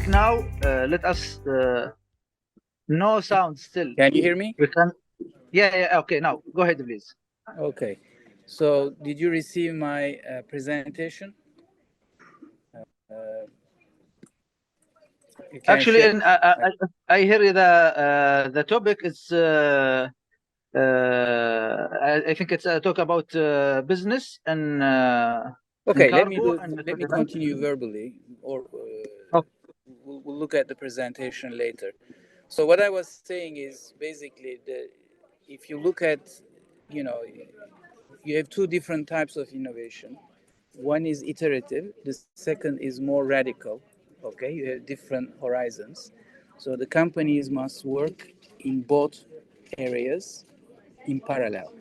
speak now. Let us no sound still. Can you hear me? We can. Yeah. Okay. Now go ahead, please. Okay. So, did you receive my presentation? Actually, I hear the topic is. I think it's a talk about business and. Okay. And let me continue verbally, or we'll look at the presentation later. So what I was saying is basically if you look at, you have two different types of innovation. One is iterative, the second is more radical. Okay, you have different horizons. So the companies must work in both areas in parallel.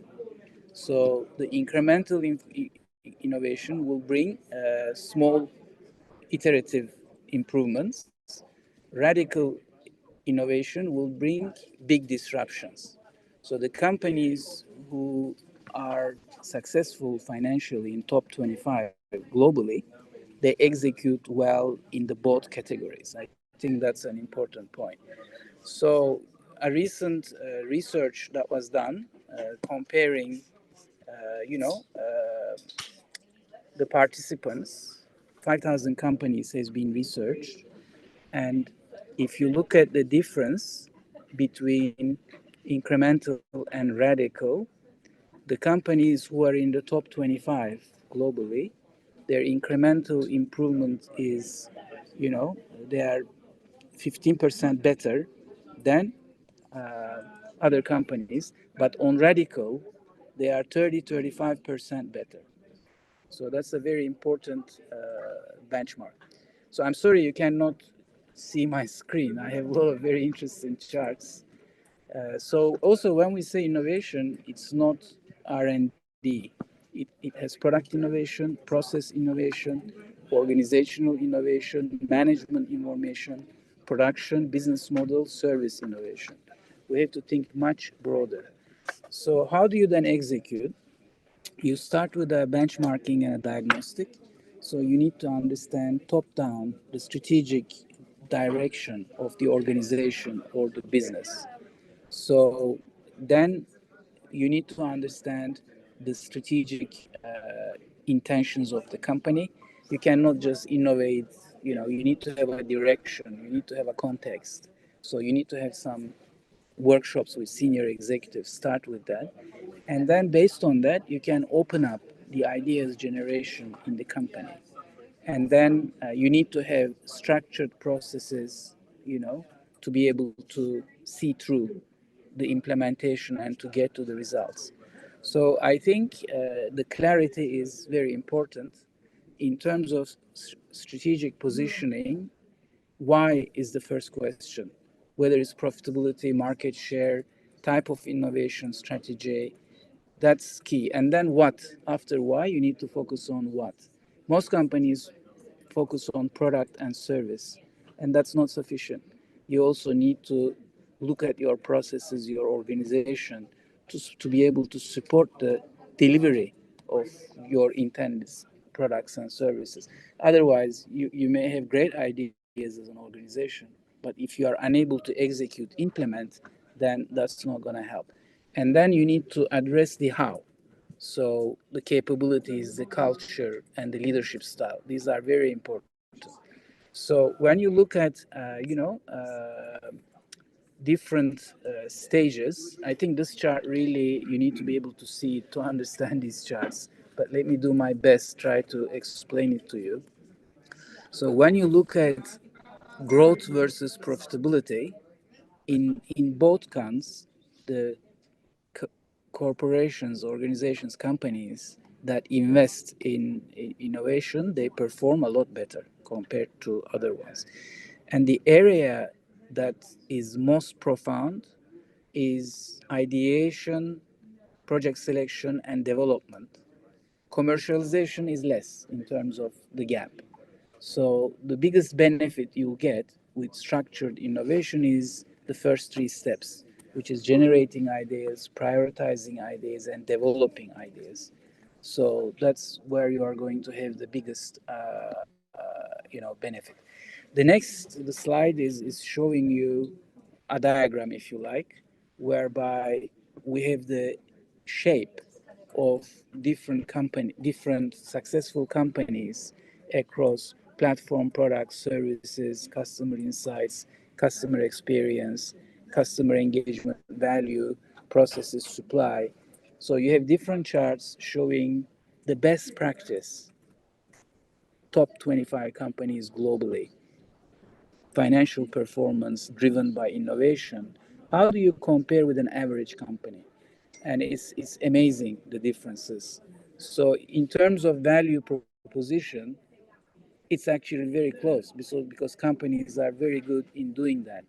So the incremental innovation will bring small iterative improvements. Radical innovation will bring big disruptions. So the companies who are successful financially in top 25 globally, they execute well in the both categories. I think that's an important point. So a recent research that was done comparing, the participants, 5,000 companies has been researched, and if you look at the difference between incremental and radical, the companies who are in the top 25 globally, their incremental improvement is, they are 15% better than other companies, but on radical, they are 35% better. So that's a very important benchmark. So I'm sorry you cannot see my screen. I have a lot of very interesting charts. So also when we say innovation, it's not R&D. It has product innovation, process innovation, organizational innovation, management innovation, production, business model, service innovation. We have to think much broader. So how do you then execute? You start with a benchmarking and a diagnostic. So you need to understand top down the strategic direction of the organization or the business. So then you need to understand the strategic intentions of the company. You cannot just innovate, you need to have a direction, you need to have a context. So you need to have some workshops with senior executives, start with that. And then based on that, you can open up the ideas generation in the company. And then you need to have structured processes, to be able to see through the implementation and to get to the results. So I think the clarity is very important in terms of strategic positioning. Why is the first question, whether it's profitability, market share, type of innovation strategy. That's key. And then what? After why, you need to focus on what. Most companies focus on product and service, and that's not sufficient. You also need to look at your processes, your organization, to be able to support the delivery of your intended products and services. Otherwise, you may have great ideas as an organization, but if you are unable to execute, implement, then that's not going to help. And then you need to address the how. So the capabilities, the culture, and the leadership style. These are very important. So when you look at, different stages, I think this chart really, you need to be able to see it to understand these charts. But let me do my best, try to explain it to you. So when you look at growth versus profitability, in both counts, the corporations, organizations, companies that invest in innovation, they perform a lot better compared to other ones. And the area that is most profound is ideation, project selection, and development. Commercialization is less in terms of the gap. So the biggest benefit you get with structured innovation is the first three steps, which is generating ideas, prioritizing ideas, and developing ideas. So that's where you are going to have the biggest, benefit. The slide is showing you a diagram, if you like, whereby we have the shape of different successful companies across platform, products, services, customer insights, customer experience, customer engagement, value, processes, supply. So you have different charts showing the best practice, top 25 companies globally, financial performance driven by innovation. How do you compare with an average company? And it's amazing the differences. So in terms of value proposition, it's actually very close because companies are very good in doing that.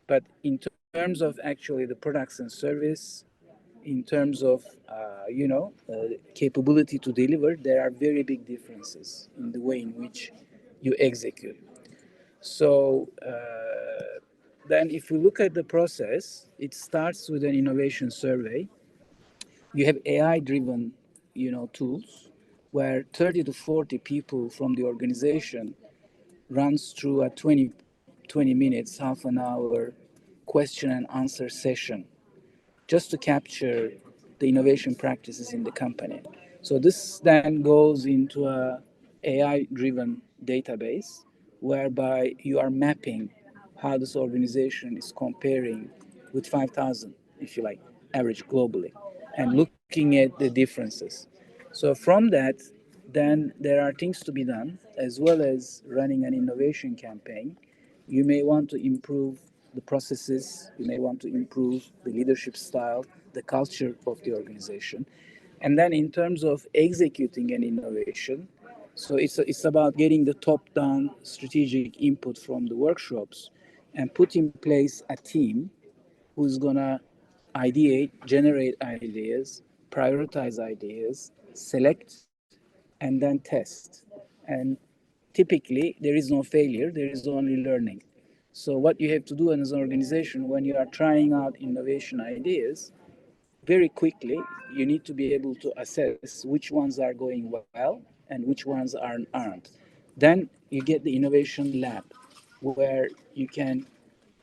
But in terms of actually the products and service, in terms of capability to deliver, there are very big differences in the way in which you execute. So then if we look at the process, it starts with an innovation survey. You have AI-driven, tools where 30 to 40 people from the organization runs through a 20 minutes, half an hour question and answer session just to capture the innovation practices in the company. So this then goes into a AI-driven database whereby you are mapping how this organization is comparing with 5,000, if you like, average globally, and looking at the differences. So from that, then there are things to be done, as well as running an innovation campaign. You may want to improve the processes, you may want to improve the leadership style, the culture of the organization. And then in terms of executing an innovation, so it's about getting the top-down strategic input from the workshops and put in place a team who's gonna ideate, generate ideas, prioritize ideas, select, and then test. And typically, there is no failure, there is only learning. So what you have to do as an organization when you are trying out innovation ideas, very quickly, you need to be able to assess which ones are going well and which ones aren't. Then you get the innovation lab where you can,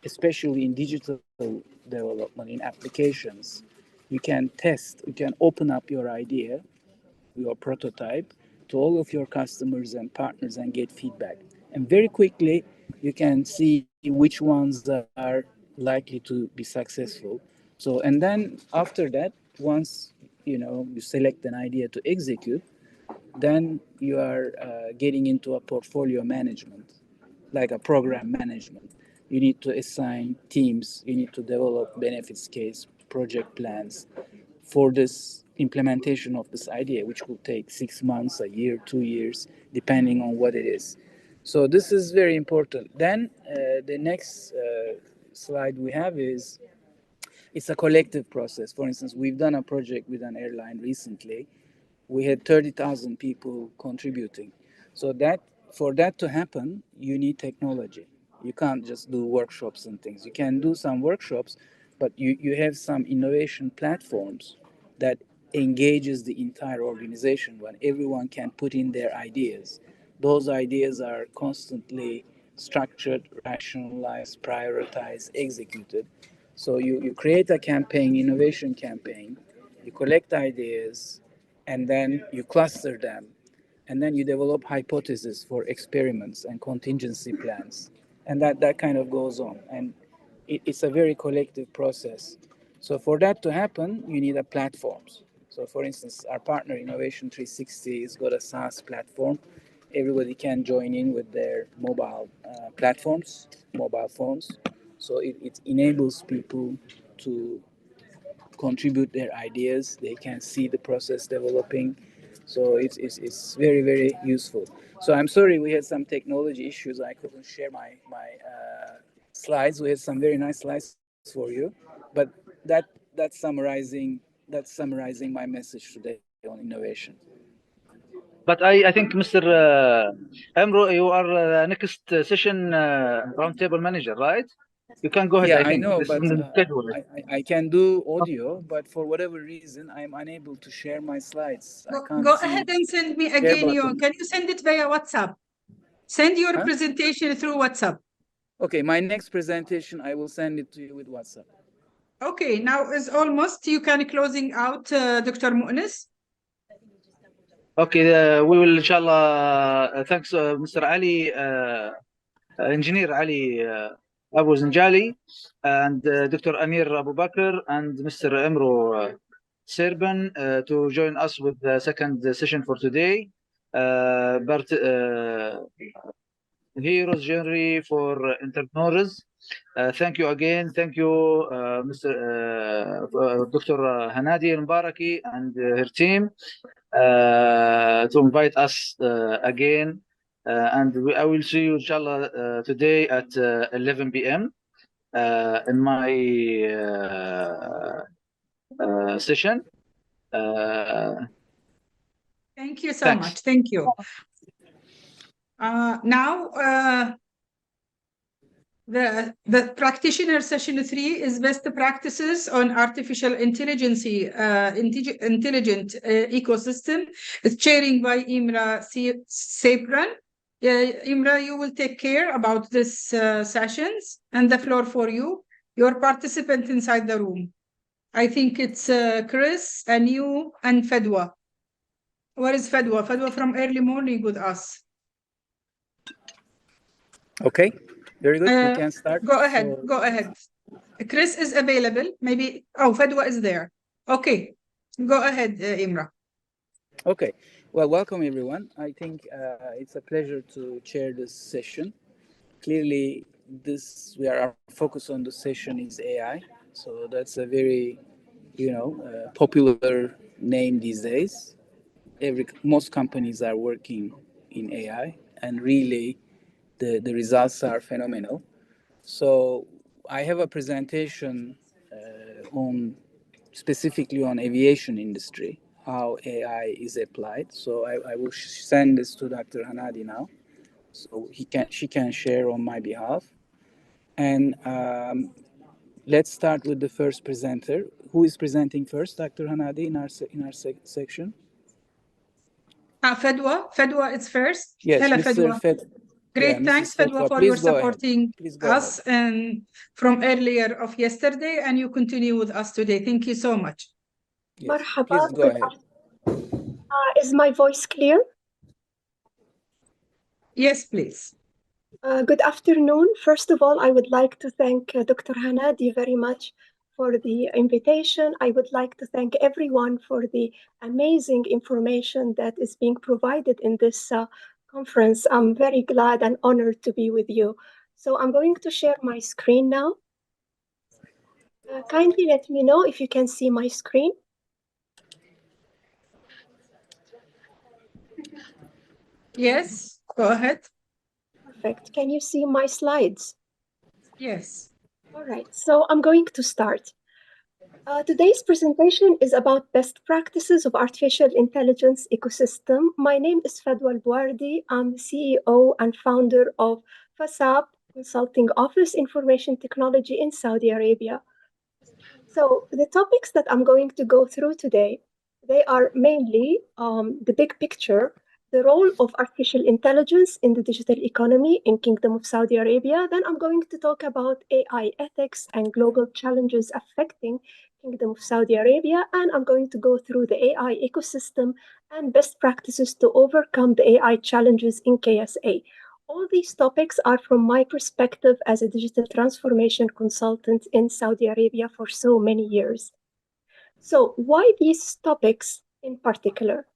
especially in digital development, in applications, you can test, you can open up your idea, your prototype to all of your customers and partners and get feedback. And very quickly, you can see which ones are likely to be successful. So, and then after that, once you select an idea to execute, then you are getting into a portfolio management, like a program management. You need to assign teams, you need to develop benefits case, project plans for this implementation of this idea, which will take 6 months, a year, 2 years, depending on what it is. So this is very important. Then the next slide we have is it's a collective process. For instance, we've done a project with an airline recently. We had 30,000 people contributing. So that for that to happen, you need technology. You can't just do workshops and things. You can do some workshops, but you have some innovation platforms that engages the entire organization when everyone can put in their ideas. Those ideas are constantly structured, rationalized, prioritized, executed. So you create a campaign, innovation campaign, you collect ideas, and then you cluster them, and then you develop hypotheses for experiments and contingency plans, and that kind of goes on. And it's a very collective process. So for that to happen, you need a platforms. So for instance, our partner Innovation 360 has got a SaaS platform. Everybody can join in with their mobile platforms, mobile phones. So it enables people to contribute their ideas. They can see the process developing. So it's very, very useful. So I'm sorry we had some technology issues. I couldn't share my slides. We had some very nice slides for you, but that's summarizing my message today on innovation. But I think Mr. Emre, you are next session roundtable manager, right? You can go ahead. Yeah, I think I know, this but is in the schedule. I can do audio, but for whatever reason, I'm unable to share my slides. I can't Go see ahead and send me share again. button. Can you send it via WhatsApp? Send your presentation through WhatsApp. Okay, my next presentation, I will send it to you with WhatsApp. Okay, now is almost, you can closing out, Dr. Mu'nis. Okay, we will inshallah. Thanks, Mr. Ali, Engineer Ali Abu Zanjali, and Dr. Amir Abu Bakr, and Mr. Emre Serpen to join us with the second session for today. Heroes Journey for Entrepreneurs. Thank you again. Thank you, Mr. Dr. Hanadi Al-Mbaraki and her team to invite us again. And I will see you, inshallah, today at 11 p.m. In my session. Thank you so Thanks. much. Thank you. Now, the practitioner session 3 is best practices on artificial intelligence, intelligent ecosystem. It's chairing by Emre serpen. Emre, you will take care about this sessions, and the floor for you. Your participant inside the room. I think it's Chris and you and Fadwa. Where is Fadwa? Fadwa from early morning with us. Okay, very good. We can start. Go ahead. So, go ahead. Chris is available. Maybe. Oh, Fadwa is there. Okay. Go ahead, Emre. Okay. Well, welcome everyone. I think it's a pleasure to chair this session. Clearly, our focus on the session is AI. So that's a very, popular name these days. Most companies are working in AI, and really, the results are phenomenal. So I have a presentation specifically on aviation industry, how AI is applied. So I will send this to Dr. Hanadi now, so she can share on my behalf. And let's start with the first presenter. Who is presenting first, Dr. Hanadi, in our section? Fadwa. Fadwa is first. Yes, Hello, Mr. Fadwa. Great, thanks, Fadwa, for your supporting us and from earlier of yesterday, and you continue with us today. Thank you so much. Yes, please go ahead. Is my voice clear? Yes, please. Good afternoon. First of all, I would like to thank Dr. Hanadi very much for the invitation. I would like to thank everyone for the amazing information that is being provided in this conference. I'm very glad and honored to be with you. So I'm going to share my screen now. Kindly let me know if you can see my screen. Yes, go ahead. Perfect. Can you see my slides? Yes. All right, so I'm going to start. Today's presentation is about best practices of artificial intelligence ecosystem. My name is Fadwa albawardi. I'm CEO and founder of FASAP Consulting Office Information Technology in Saudi Arabia. So the topics that I'm going to go through today, they are mainly the big picture, the role of artificial intelligence in the digital economy in Kingdom of Saudi Arabia. Then I'm going to talk about AI ethics and global challenges affecting Kingdom of Saudi Arabia. And I'm going to go through the AI ecosystem and best practices to overcome the AI challenges in KSA. All these topics are from my perspective as a digital transformation consultant in Saudi Arabia for so many years. So why these topics in particular?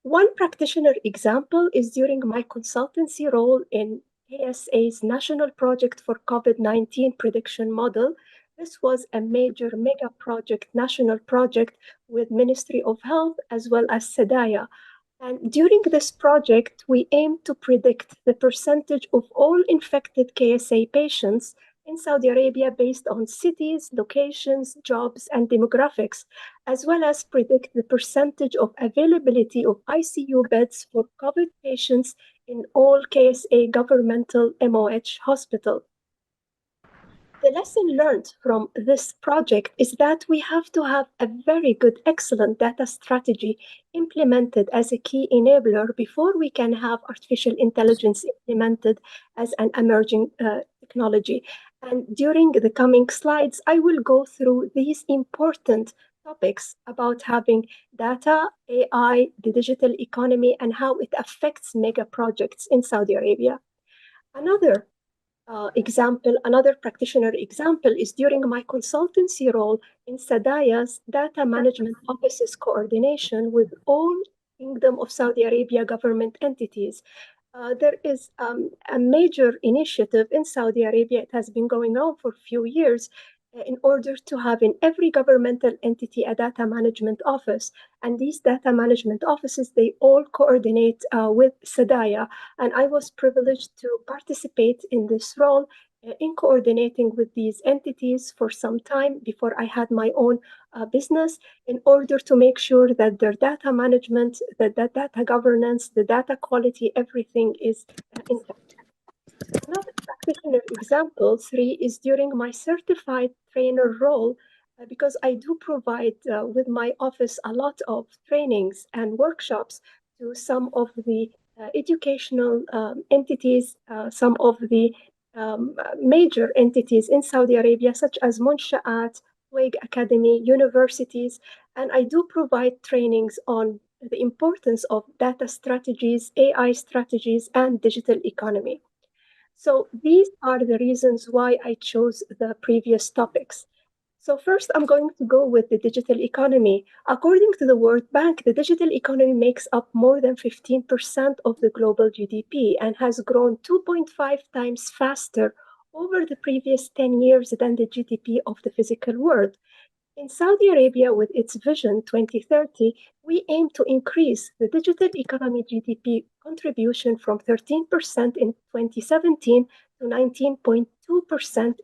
One practitioner example is during my consultancy role in KSA's National Project for COVID-19 Prediction Model. This was a major mega project, national project with Ministry of Health as well as SEDAYA. And during this project, we aimed to predict the percentage of all infected KSA patients in Saudi Arabia based on cities, locations, jobs, and demographics, as well as predict the percentage of availability of ICU beds for COVID patients in all KSA governmental MOH hospitals. The lesson learned from this project is that we have to have a very good, excellent data strategy implemented as a key enabler before we can have artificial intelligence implemented as an emerging technology. And during the coming slides, I will go through these important topics about having data, AI, the digital economy, and how it affects mega projects in Saudi Arabia. Another practitioner example is during my consultancy role in Sadaya's Data Management Office's coordination with all Kingdom of Saudi Arabia government entities. There is a major initiative in Saudi Arabia. It has been going on for a few years in order to have in every governmental entity a data management office. And these data management offices, they all coordinate with Sadaya. And I was privileged to participate in this role in coordinating with these entities for some time before I had my own business, in order to make sure that their data management, the data governance, the data quality, everything is intact. Another practitioner example 3 is during my certified trainer role, because I do provide with my office a lot of trainings and workshops to some of the educational entities, some of the major entities in Saudi Arabia, such as Munsha'at, Wig Academy, universities, and I do provide trainings on the importance of data strategies, AI strategies, and digital economy. So these are the reasons why I chose the previous topics. So first, I'm going to go with the digital economy. According to the World Bank, the digital economy makes up more than 15% of the global GDP and has grown 2.5 times faster over the previous 10 years than the GDP of the physical world. In Saudi Arabia, with its Vision 2030, we aim to increase the digital economy GDP contribution from 13% in 2017 to 19.2%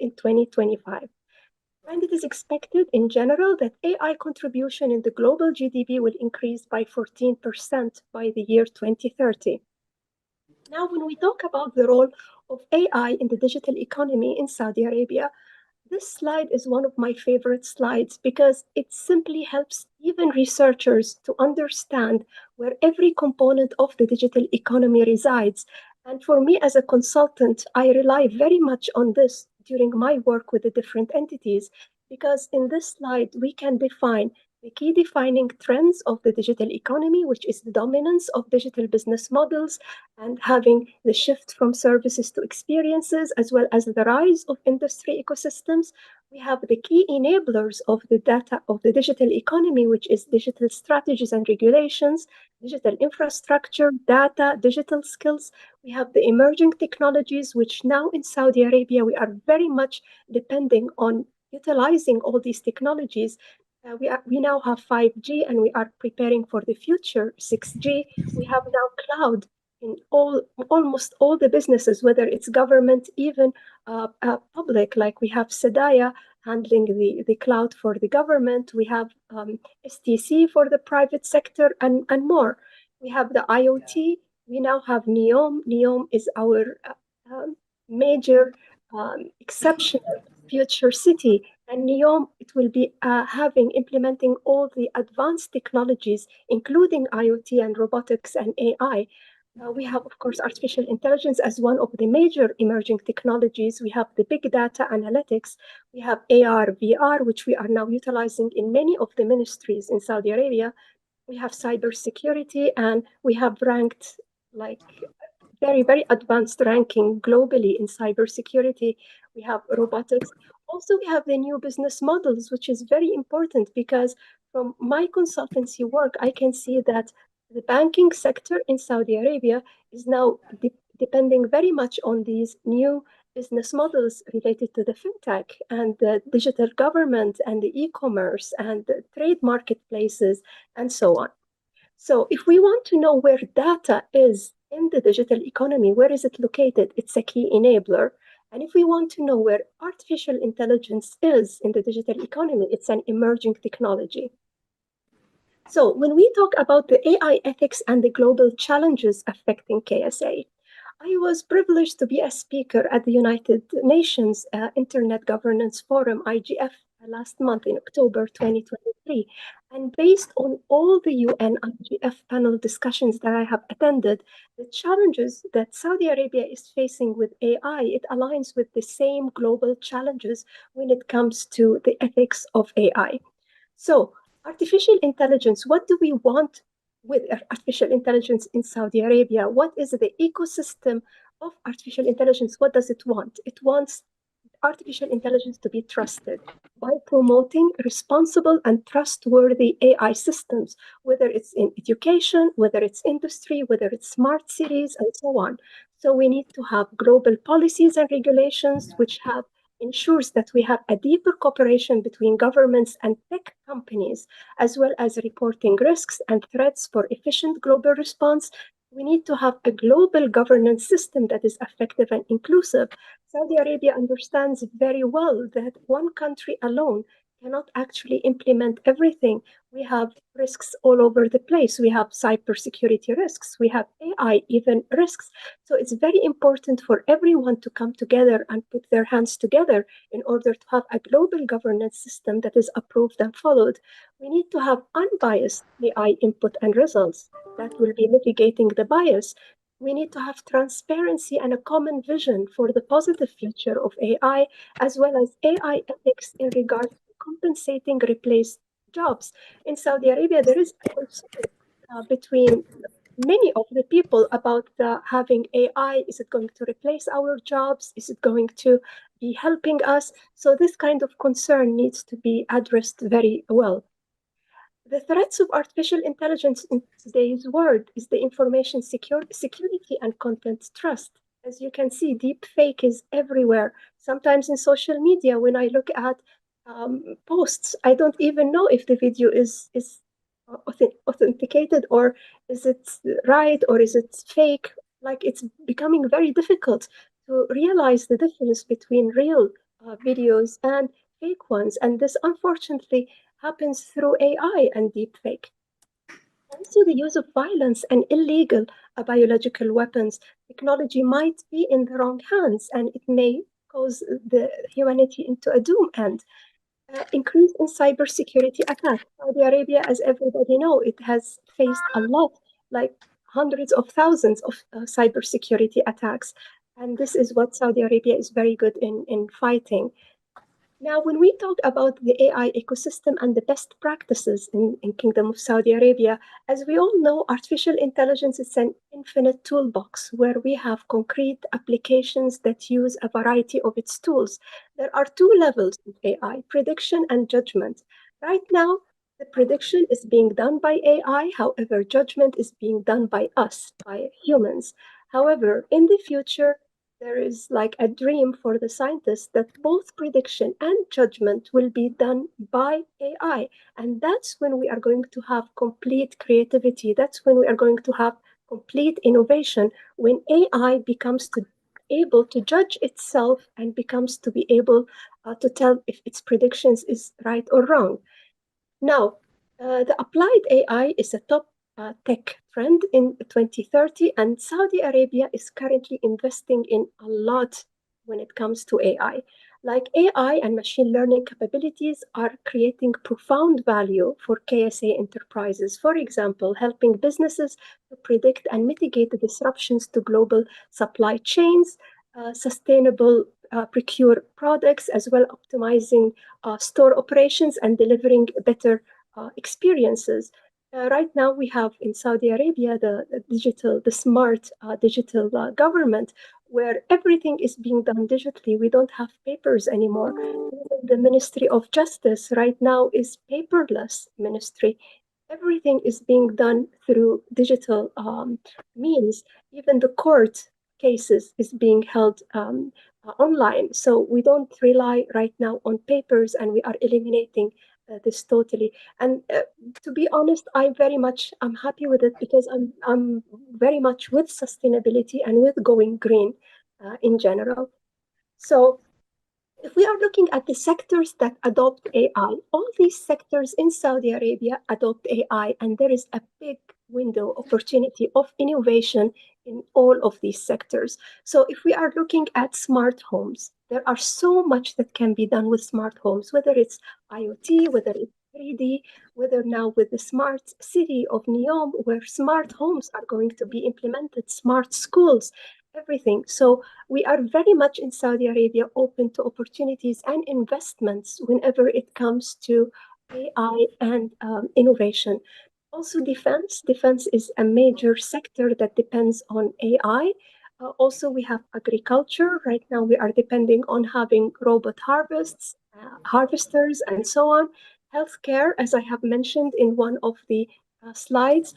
in 2025. And it is expected in general that AI contribution in the global GDP will increase by 14% by the year 2030. Now, when we talk about the role of AI in the digital economy in Saudi Arabia, this slide is one of my favorite slides because it simply helps even researchers to understand where every component of the digital economy resides. And for me as a consultant, I rely very much on this during my work with the different entities, because in this slide, we can define the key defining trends of the digital economy, which is the dominance of digital business models and having the shift from services to experiences, as well as the rise of industry ecosystems. We have the key enablers of the data of the digital economy, which is digital strategies and regulations, digital infrastructure, data, digital skills. We have the emerging technologies, which now in Saudi Arabia, we are very much depending on utilizing all these technologies. We now have 5G, and we are preparing for the future 6G. We have now cloud in almost all the businesses, whether it's government, even public, like we have Sadaya handling the cloud for the government. We have STC for the private sector, and more. We have the IoT. We now have NEOM. NEOM is our major exceptional future city. And NEOM, it will be implementing all the advanced technologies, including IoT and robotics and AI. We have, of course, artificial intelligence as one of the major emerging technologies. We have the big data analytics. We have AR, VR, which we are now utilizing in many of the ministries in Saudi Arabia. We have cybersecurity, and we have ranked like very, very advanced ranking globally in cybersecurity. We have robotics. Also, we have the new business models, which is very important because from my consultancy work, I can see that the banking sector in Saudi Arabia is now depending very much on these new business models related to the fintech and the digital government and the e-commerce and the trade marketplaces and so on. So if we want to know where data is in the digital economy, where is it located? It's a key enabler. And if we want to know where artificial intelligence is in the digital economy, it's an emerging technology. So when we talk about the AI ethics and the global challenges affecting KSA, I was privileged to be a speaker at the United Nations Internet Governance Forum, IGF, last month in October 2023. And based on all the UN IGF panel discussions that I have attended, the challenges that Saudi Arabia is facing with AI, it aligns with the same global challenges when it comes to the ethics of AI. So, artificial intelligence, what do we want with artificial intelligence in Saudi Arabia? What is the ecosystem of artificial intelligence? What does it want? It wants artificial intelligence to be trusted by promoting responsible and trustworthy AI systems, whether it's in education, whether it's industry, whether it's smart cities, and so on. So we need to have global policies and regulations which ensures that we have a deeper cooperation between governments and tech companies, as well as reporting risks and threats for efficient global response. We need to have a global governance system that is effective and inclusive. Saudi Arabia understands very well that one country alone cannot actually implement everything. We have risks all over the place. We have cybersecurity risks. We have AI even risks. So it's very important for everyone to come together and put their hands together in order to have a global governance system that is approved and followed. We need to have unbiased AI input and results that will be mitigating the bias. We need to have transparency and a common vision for the positive future of AI, as well as AI ethics in regard to compensating replaced jobs. In Saudi Arabia, there is a concern between many of the people about having AI. Is it going to replace our jobs? Is it going to be helping us? So this kind of concern needs to be addressed very well. The threats of artificial intelligence in today's world is the information security and content trust. As you can see, deep fake is everywhere. Sometimes in social media, when I look at posts, I don't even know if the video is authenticated, or is it right, or is it fake. Like, it's becoming very difficult to realize the difference between real videos and fake ones. And this, unfortunately, happens through AI and deepfake. Also, the use of violence and illegal biological weapons. Technology might be in the wrong hands, and it may cause the humanity into a doom end. Increase in cybersecurity attacks. Saudi Arabia, as everybody knows, it has faced a lot, like hundreds of thousands of cybersecurity attacks. And this is what Saudi Arabia is very good in fighting. Now, when we talk about the AI ecosystem and the best practices in Kingdom of Saudi Arabia, as we all know, artificial intelligence is an infinite toolbox where we have concrete applications that use a variety of its tools. There are two levels of AI, prediction and judgment. Right now, the prediction is being done by AI, however, judgment is being done by us, by humans. However, in the future, there is like a dream for the scientists that both prediction and judgment will be done by AI. And that's when we are going to have complete creativity. That's when we are going to have complete innovation, when AI becomes able to judge itself and becomes to be able to tell if its predictions is right or wrong. Now, the applied AI is a top tech trend in 2030, and Saudi Arabia is currently investing in a lot when it comes to AI. Like, AI and machine learning capabilities are creating profound value for KSA enterprises. For example, helping businesses to predict and mitigate the disruptions to global supply chains, sustainable procure products, as well optimizing store operations and delivering better experiences. Right now, we have in Saudi Arabia the smart digital government, where everything is being done digitally. We don't have papers anymore. The Ministry of Justice right now is paperless ministry. Everything is being done through digital means. Even the court cases is being held online. So we don't rely right now on papers, and we are eliminating this totally. And to be honest, I'm happy with it, because I'm very much with sustainability and with going green in general. So if we are looking at the sectors that adopt AI, all these sectors in Saudi Arabia adopt AI, and there is a big window opportunity of innovation in all of these sectors. So if we are looking at smart homes, there are so much that can be done with smart homes, whether it's IoT, whether it's 3D, whether now with the smart city of NEOM, where smart homes are going to be implemented, smart schools, everything. So we are very much in Saudi Arabia open to opportunities and investments whenever it comes to AI and innovation. Also, defense. Defense is a major sector that depends on AI. Also, we have agriculture. Right now, we are depending on having robot harvesters, and so on. Healthcare, as I have mentioned in one of the slides,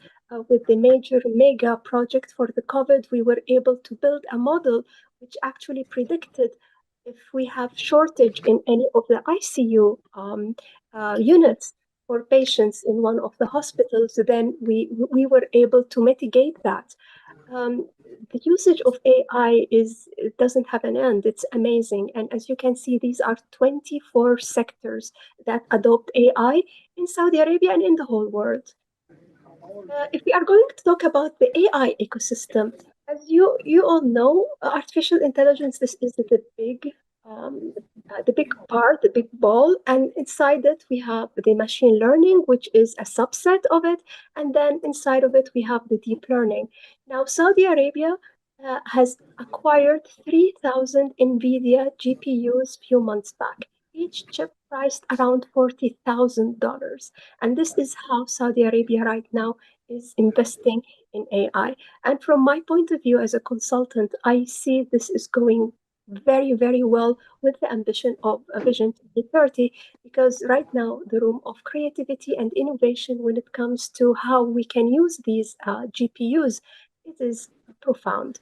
with the major mega project for the COVID, we were able to build a model which actually predicted if we have shortage in any of the ICU units for patients in one of the hospitals, then we were able to mitigate that. The usage of AI doesn't have an end. It's amazing. And as you can see, these are 24 sectors that adopt AI in Saudi Arabia and in the whole world. If we are going to talk about the AI ecosystem, as you all know, artificial intelligence, this is the big part, the big ball, and inside it we have the machine learning, which is a subset of it, and then inside of it we have the deep learning. Now, Saudi Arabia has acquired 3,000 NVIDIA GPUs few months back. Each chip priced around $40,000, and this is how Saudi Arabia right now is investing in AI. And from my point of view as a consultant, I see this is going very, very well with the ambition of a Vision 2030, because right now the room of creativity and innovation when it comes to how we can use these GPUs, it is profound.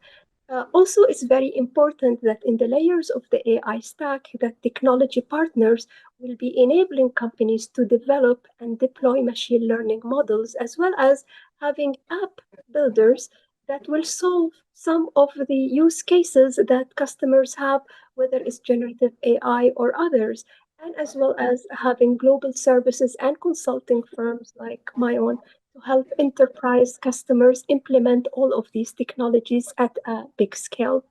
Also, it's very important that in the layers of the AI stack, that technology partners will be enabling companies to develop and deploy machine learning models, as well as having app builders that will solve some of the use cases that customers have, whether it's generative AI or others, and as well as having global services and consulting firms like my own to help enterprise customers implement all of these technologies at a big scale.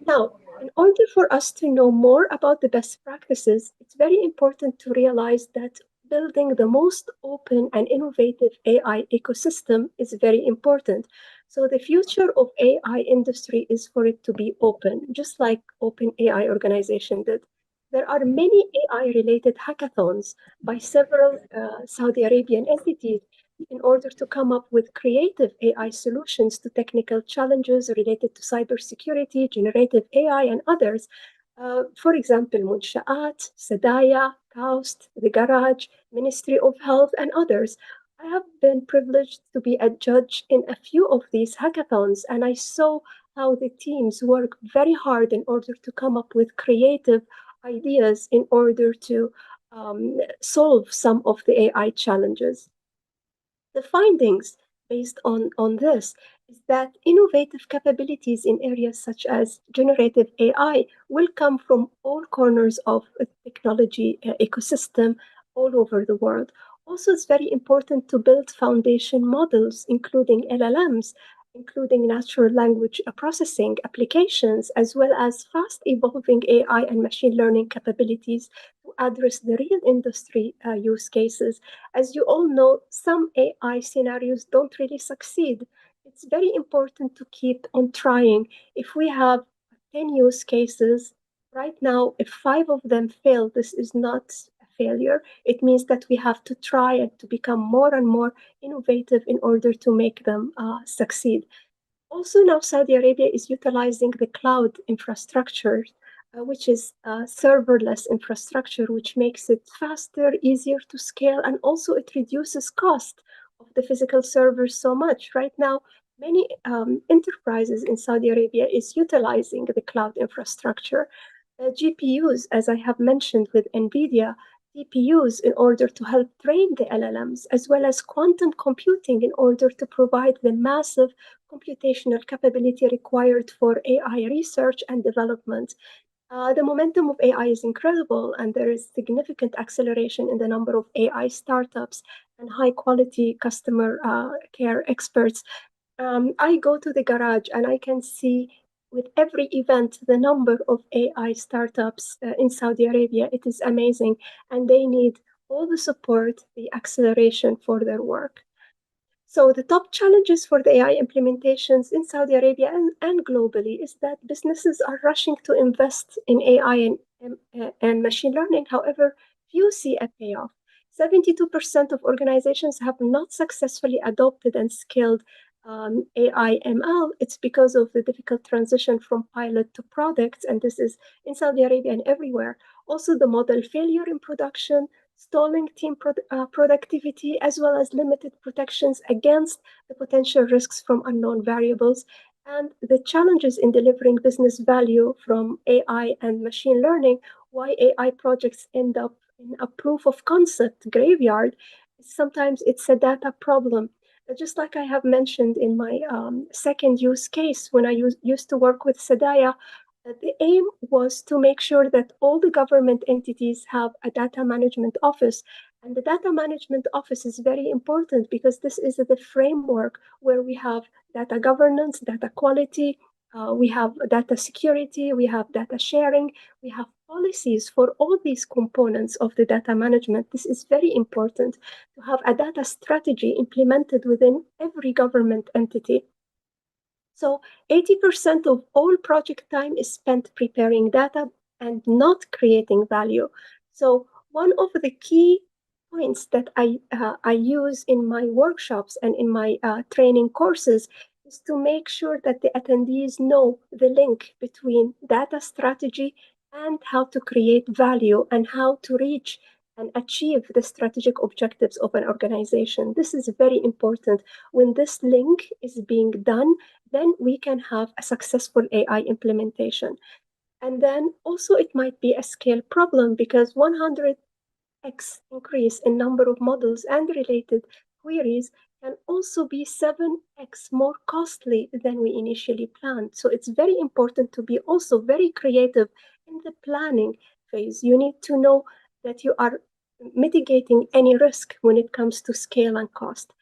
Now, in order for us to know more about the best practices, it's very important to realize that building the most open and innovative AI ecosystem is very important. So the future of AI industry is for it to be open, just like OpenAI organization did. There are many AI-related hackathons by several Saudi Arabian entities in order to come up with creative AI solutions to technical challenges related to cybersecurity, generative AI, and others. For example, Munsha'at, Sadaya, Kaust, The Garage, Ministry of Health, and others. I have been privileged to be a judge in a few of these hackathons, and I saw how the teams work very hard in order to come up with creative ideas in order to solve some of the AI challenges. The findings based on this is that innovative capabilities in areas such as generative AI will come from all corners of a technology ecosystem all over the world. Also, it's very important to build foundation models, including LLMs, including natural language processing applications, as well as fast evolving AI and machine learning capabilities to address the real industry use cases. As you all know, some AI scenarios don't really succeed. It's very important to keep on trying. If we have 10 use cases, right now, if 5 of them fail, this is not failure. It means that we have to try and to become more and more innovative in order to make them succeed. Also, now Saudi Arabia is utilizing the cloud infrastructure, which is serverless infrastructure, which makes it faster, easier to scale, and also it reduces cost of the physical servers so much. Right now, many enterprises in Saudi Arabia is utilizing the cloud infrastructure. GPUs, as I have mentioned with NVIDIA, GPUs in order to help train the LLMs, as well as quantum computing in order to provide the massive computational capability required for AI research and development. The momentum of AI is incredible, and there is significant acceleration in the number of AI startups and high quality customer care experts. I go to the garage and I can see with every event the number of AI startups in Saudi Arabia. It is amazing, and they need all the support, the acceleration for their work. So the top challenges for the AI implementations in Saudi Arabia and globally is that businesses are rushing to invest in AI and machine learning. However, few see a payoff. 72% of organizations have not successfully adopted and scaled AI ML. It's because of the difficult transition from pilot to products, and this is in Saudi Arabia and everywhere. Also, the model failure in production, stalling team productivity, as well as limited protections against the potential risks from unknown variables, and the challenges in delivering business value from AI and machine learning. Why AI projects end up in a proof of concept graveyard. Sometimes it's a data problem. Just like I have mentioned in my second use case, when I used to work with Sadaya, the aim was to make sure that all the government entities have a data management office. And the data management office is very important because this is the framework where we have data governance, data quality, we have data security, we have data sharing, we have policies for all these components of the data management. This is very important to have a data strategy implemented within every government entity. So 80% of all project time is spent preparing data and not creating value. So one of the key points that I use in my workshops and in my training courses is to make sure that the attendees know the link between data strategy and how to create value and how to reach and achieve the strategic objectives of an organization. This is very important. When this link is being done, then we can have a successful AI implementation. And then also it might be a scale problem because 100x increase in number of models and related queries can also be 7x more costly than we initially planned. So it's very important to be also very creative in the planning phase. You need to know that you are mitigating any risk when it comes to scale and cost.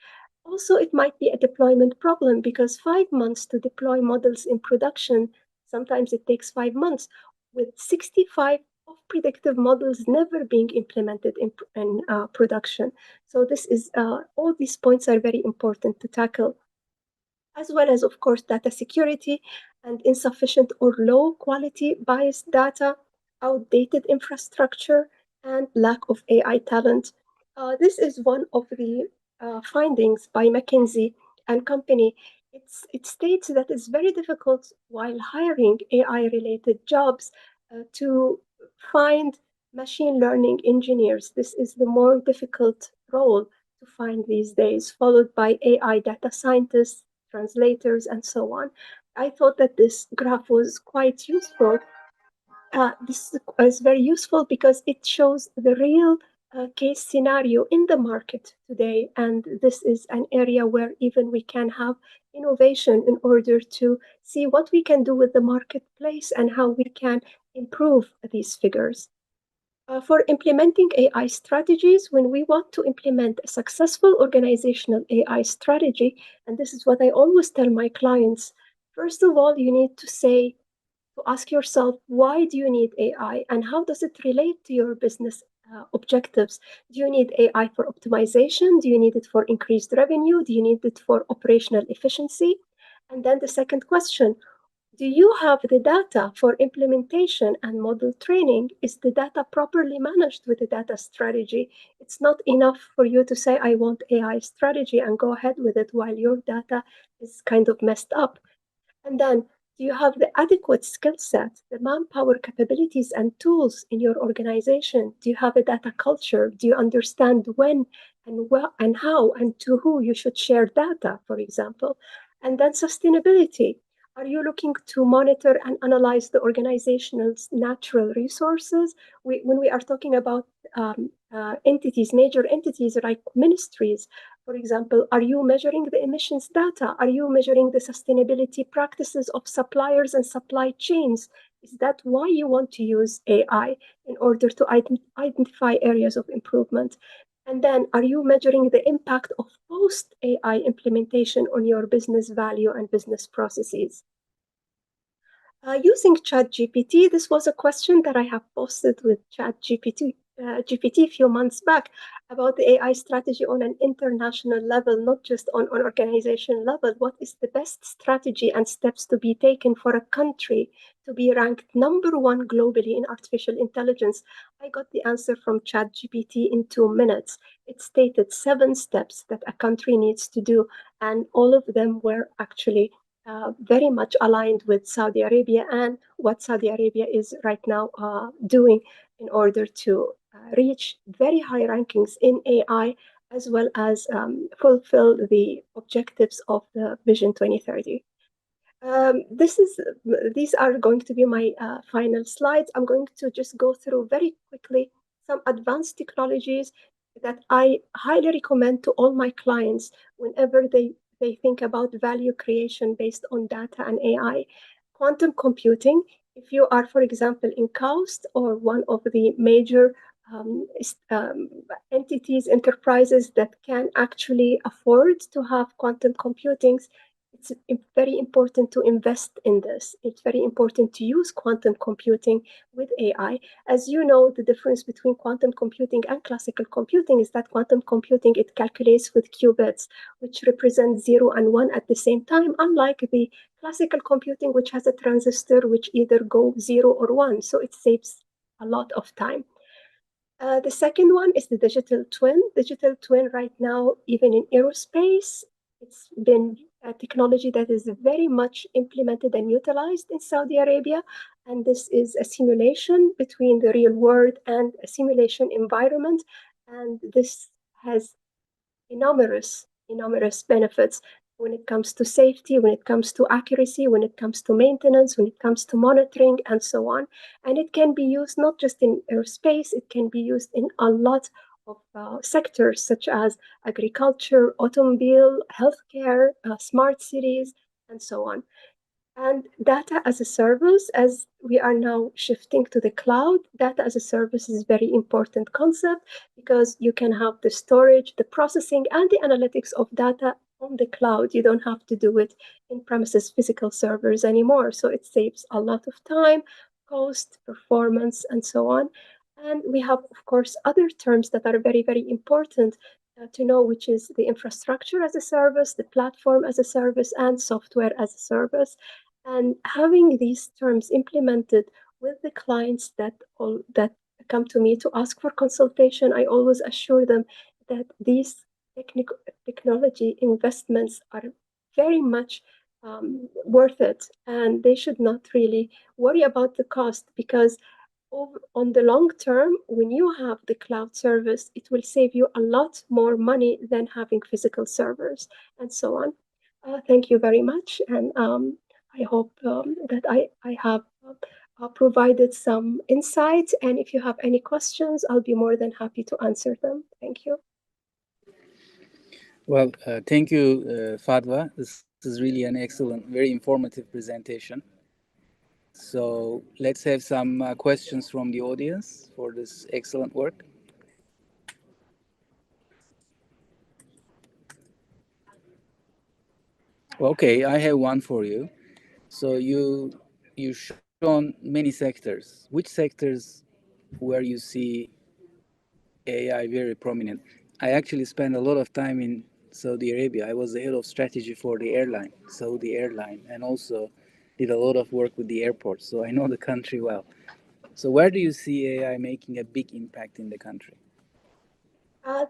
Also, it might be a deployment problem because 5 months to deploy models in production, sometimes it takes 5 months, with 65 of predictive models never being implemented in production. So this is all these points are very important to tackle, as well as, of course, data security and insufficient or low quality biased data, outdated infrastructure, and lack of AI talent. This is one of the findings by McKinsey and Company. It states that it's very difficult while hiring AI-related jobs to find machine learning engineers. This is the more difficult role to find these days, followed by AI data scientists, translators, and so on. I thought that this graph was quite useful. This is very useful because it shows the real case scenario in the market today. And this is an area where even we can have innovation in order to see what we can do with the marketplace and how we can improve these figures. For implementing AI strategies, when we want to implement a successful organizational AI strategy, and this is what I always tell my clients, first of all, you need to ask yourself, why do you need AI and how does it relate to your business objectives? Do you need AI for optimization? Do you need it for increased revenue? Do you need it for operational efficiency? And then the second question, do you have the data for implementation and model training? Is the data properly managed with the data strategy? It's not enough for you to say, I want AI strategy and go ahead with it while your data is kind of messed up. And then, do you have the adequate skill set, the manpower capabilities and tools in your organization? Do you have a data culture? Do you understand when and how and to who you should share data, for example? And then sustainability. Are you looking to monitor and analyze the organization's natural resources? When we are talking about entities, major entities like ministries, for example, are you measuring the emissions data? Are you measuring the sustainability practices of suppliers and supply chains? Is that why you want to use AI in order to identify areas of improvement? And then, are you measuring the impact of post-AI implementation on your business value and business processes? Using ChatGPT, this was a question that I have posted with ChatGPT a few months back about the AI strategy on an international level, not just on organization level. What is the best strategy and steps to be taken for a country to be ranked #1 globally in artificial intelligence? I got the answer from ChatGPT in 2 minutes. It stated 7 steps that a country needs to do, and all of them were actually very much aligned with Saudi Arabia and what Saudi Arabia is right now doing in order to reach very high rankings in AI, as well as fulfill the objectives of the Vision 2030. These are going to be my final slides. I'm going to just go through very quickly some advanced technologies that I highly recommend to all my clients whenever they think about value creation based on data and AI. Quantum computing, if you are, for example, in KAUST or one of the major entities, enterprises that can actually afford to have quantum computing, it's very important to invest in this. It's very important to use quantum computing with AI. As you know, the difference between quantum computing and classical computing is that quantum computing, it calculates with qubits, which represent 0 and 1 at the same time, unlike the classical computing, which has a transistor which either go 0 or 1. So it saves a lot of time. The second one is the digital twin. Digital twin right now, even in aerospace, it's been a technology that is very much implemented and utilized in Saudi Arabia. And this is a simulation between the real world and a simulation environment. And this has enormous benefits when it comes to safety, when it comes to accuracy, when it comes to maintenance, when it comes to monitoring, and so on. And it can be used not just in aerospace, it can be used in a lot of sectors such as agriculture, automobile, healthcare, smart cities, and so on. And data as a service, as we are now shifting to the cloud, data as a service is a very important concept because you can have the storage, the processing, and the analytics of data on the cloud. You don't have to do it in premises physical servers anymore. So it saves a lot of time, cost, performance, and so on. And we have, of course, other terms that are very, very important to know, which is the infrastructure as a service, the platform as a service, and software as a service. And having these terms implemented with the clients that come to me to ask for consultation, I always assure them that these technology investments are very much worth it, and they should not really worry about the cost, because on the long term, when you have the cloud service, it will save you a lot more money than having physical servers, and so on. Thank you very much, and I hope that I have provided some insight, and if you have any questions, I'll be more than happy to answer them. Thank you. Well, thank you, Fadwa. This is really an excellent, very informative presentation. So let's have some questions from the audience for this excellent work. Okay, I have one for you. So you shown many sectors. Which sectors where you see AI very prominent? I actually spent a lot of time in Saudi Arabia. I was the head of strategy for the airline, Saudi airline, and also did a lot of work with the airport. So I know the country well. So where do you see AI making a big impact in the country?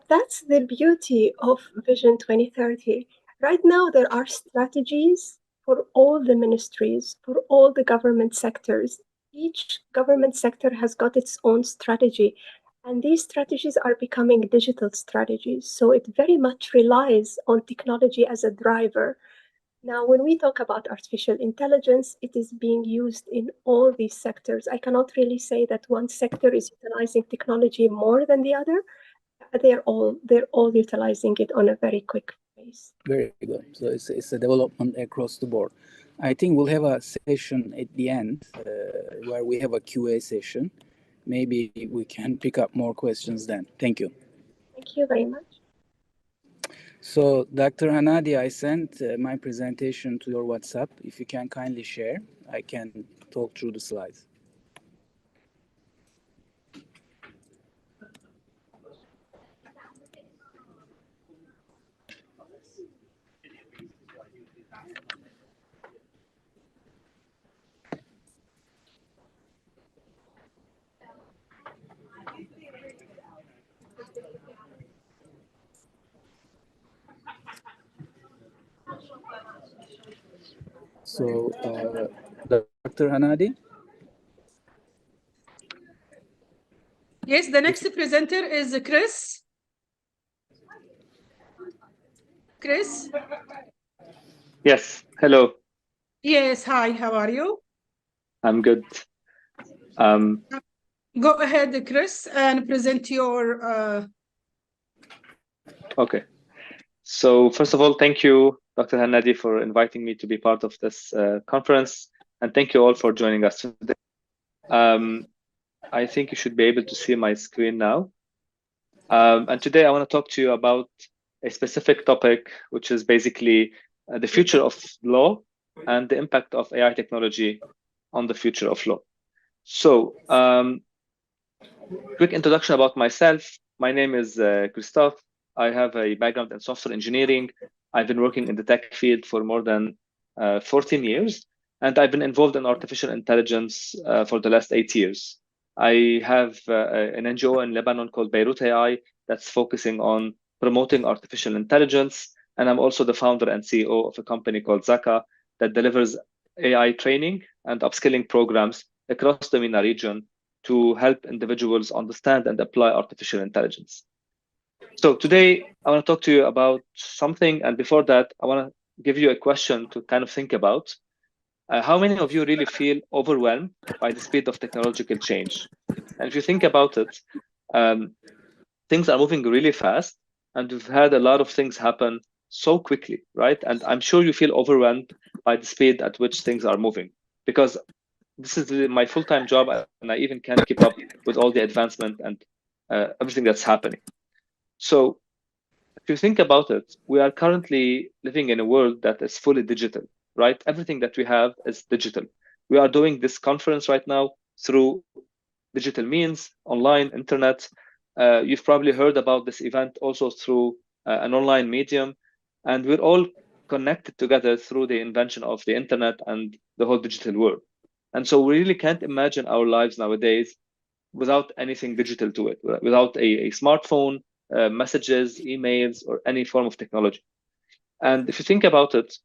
That's the beauty of Vision 2030. Right now, there are strategies for all the ministries, for all the government sectors. Each government sector has got its own strategy, and these strategies are becoming digital strategies. So it very much relies on technology as a driver. Now, when we talk about artificial intelligence, it is being used in all these sectors. I cannot really say that one sector is utilizing technology more than the other. They're all utilizing it on a very quick pace. Very good. So it's a development across the board. I think we'll have a session at the end where we have a QA session. Maybe we can pick up more questions then. Thank you. Thank you very much. So, Dr. Hanadi, I sent my presentation to your WhatsApp. If you can kindly share, I can talk through the slides. So, Dr. Hanadi? Yes, the next presenter is Chris. Chris? Yes, hello. Yes, hi, how are you? I'm good. Go ahead, Chris, and present your... Okay. So first of all, thank you, Dr. Hanadi, for inviting me to be part of this conference. And thank you all for joining us today. I think you should be able to see my screen now. And today I want to talk to you about a specific topic, which is basically the future of law and the impact of AI technology on the future of law. So quick introduction about myself. My name is Christophe. I have a background in software engineering. I've been working in the tech field for more than 14 years, and I've been involved in artificial intelligence for the last 8 years. I have an NGO in Lebanon called Beirut AI that's focusing on promoting artificial intelligence, and I'm also the founder and CEO of a company called Zaka that delivers AI training and upskilling programs across the MENA region to help individuals understand and apply artificial intelligence. So today, I want to talk to you about something. And before that, I want to give you a question to kind of think about. How many of you really feel overwhelmed by the speed of technological change? And if you think about it, things are moving really fast. And we've had a lot of things happen so quickly, right? And I'm sure you feel overwhelmed by the speed at which things are moving, because this is my full-time job, and I even can't keep up with all the advancement and everything that's happening. So if you think about it, we are currently living in a world that is fully digital, right? Everything that we have is digital. We are doing this conference right now through digital means, online, internet. You've probably heard about this event also through an online medium, and we're all connected together through the invention of the internet and the whole digital world. And so we really can't imagine our lives nowadays without anything digital to it, without a smartphone, messages, emails, or any form of technology. And if you think about it,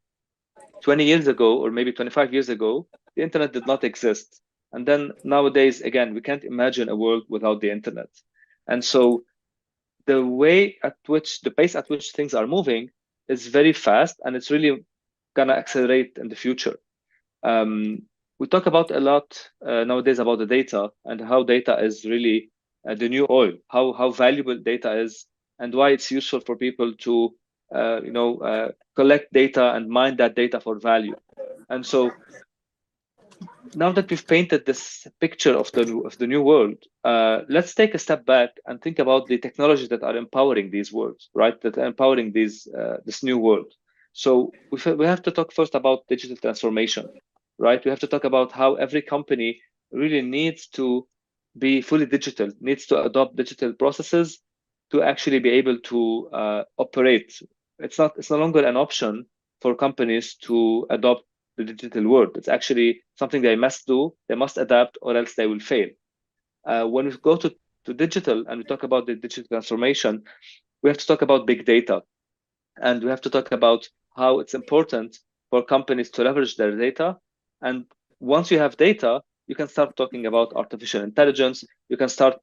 20 years ago, or maybe 25 years ago, the internet did not exist. And then nowadays, again, we can't imagine a world without the internet. And so the pace at which things are moving is very fast, and it's really gonna accelerate in the future. We talk about a lot nowadays about the data and how data is really the new oil, how valuable data is, and why it's useful for people to collect data and mine that data for value. And so now that we've painted this picture of the new world, let's take a step back and think about the technologies that are empowering these worlds, right? That are empowering this new world. So we have to talk first about digital transformation, right? We have to talk about how every company really needs to be fully digital, needs to adopt digital processes to actually be able to operate. It's no longer an option for companies to adopt the digital world. It's actually something they must do. They must adapt, or else they will fail. When we go to digital and we talk about the digital transformation, we have to talk about big data, and we have to talk about how it's important for companies to leverage their data. And once you have data, you can start talking about artificial intelligence. You can start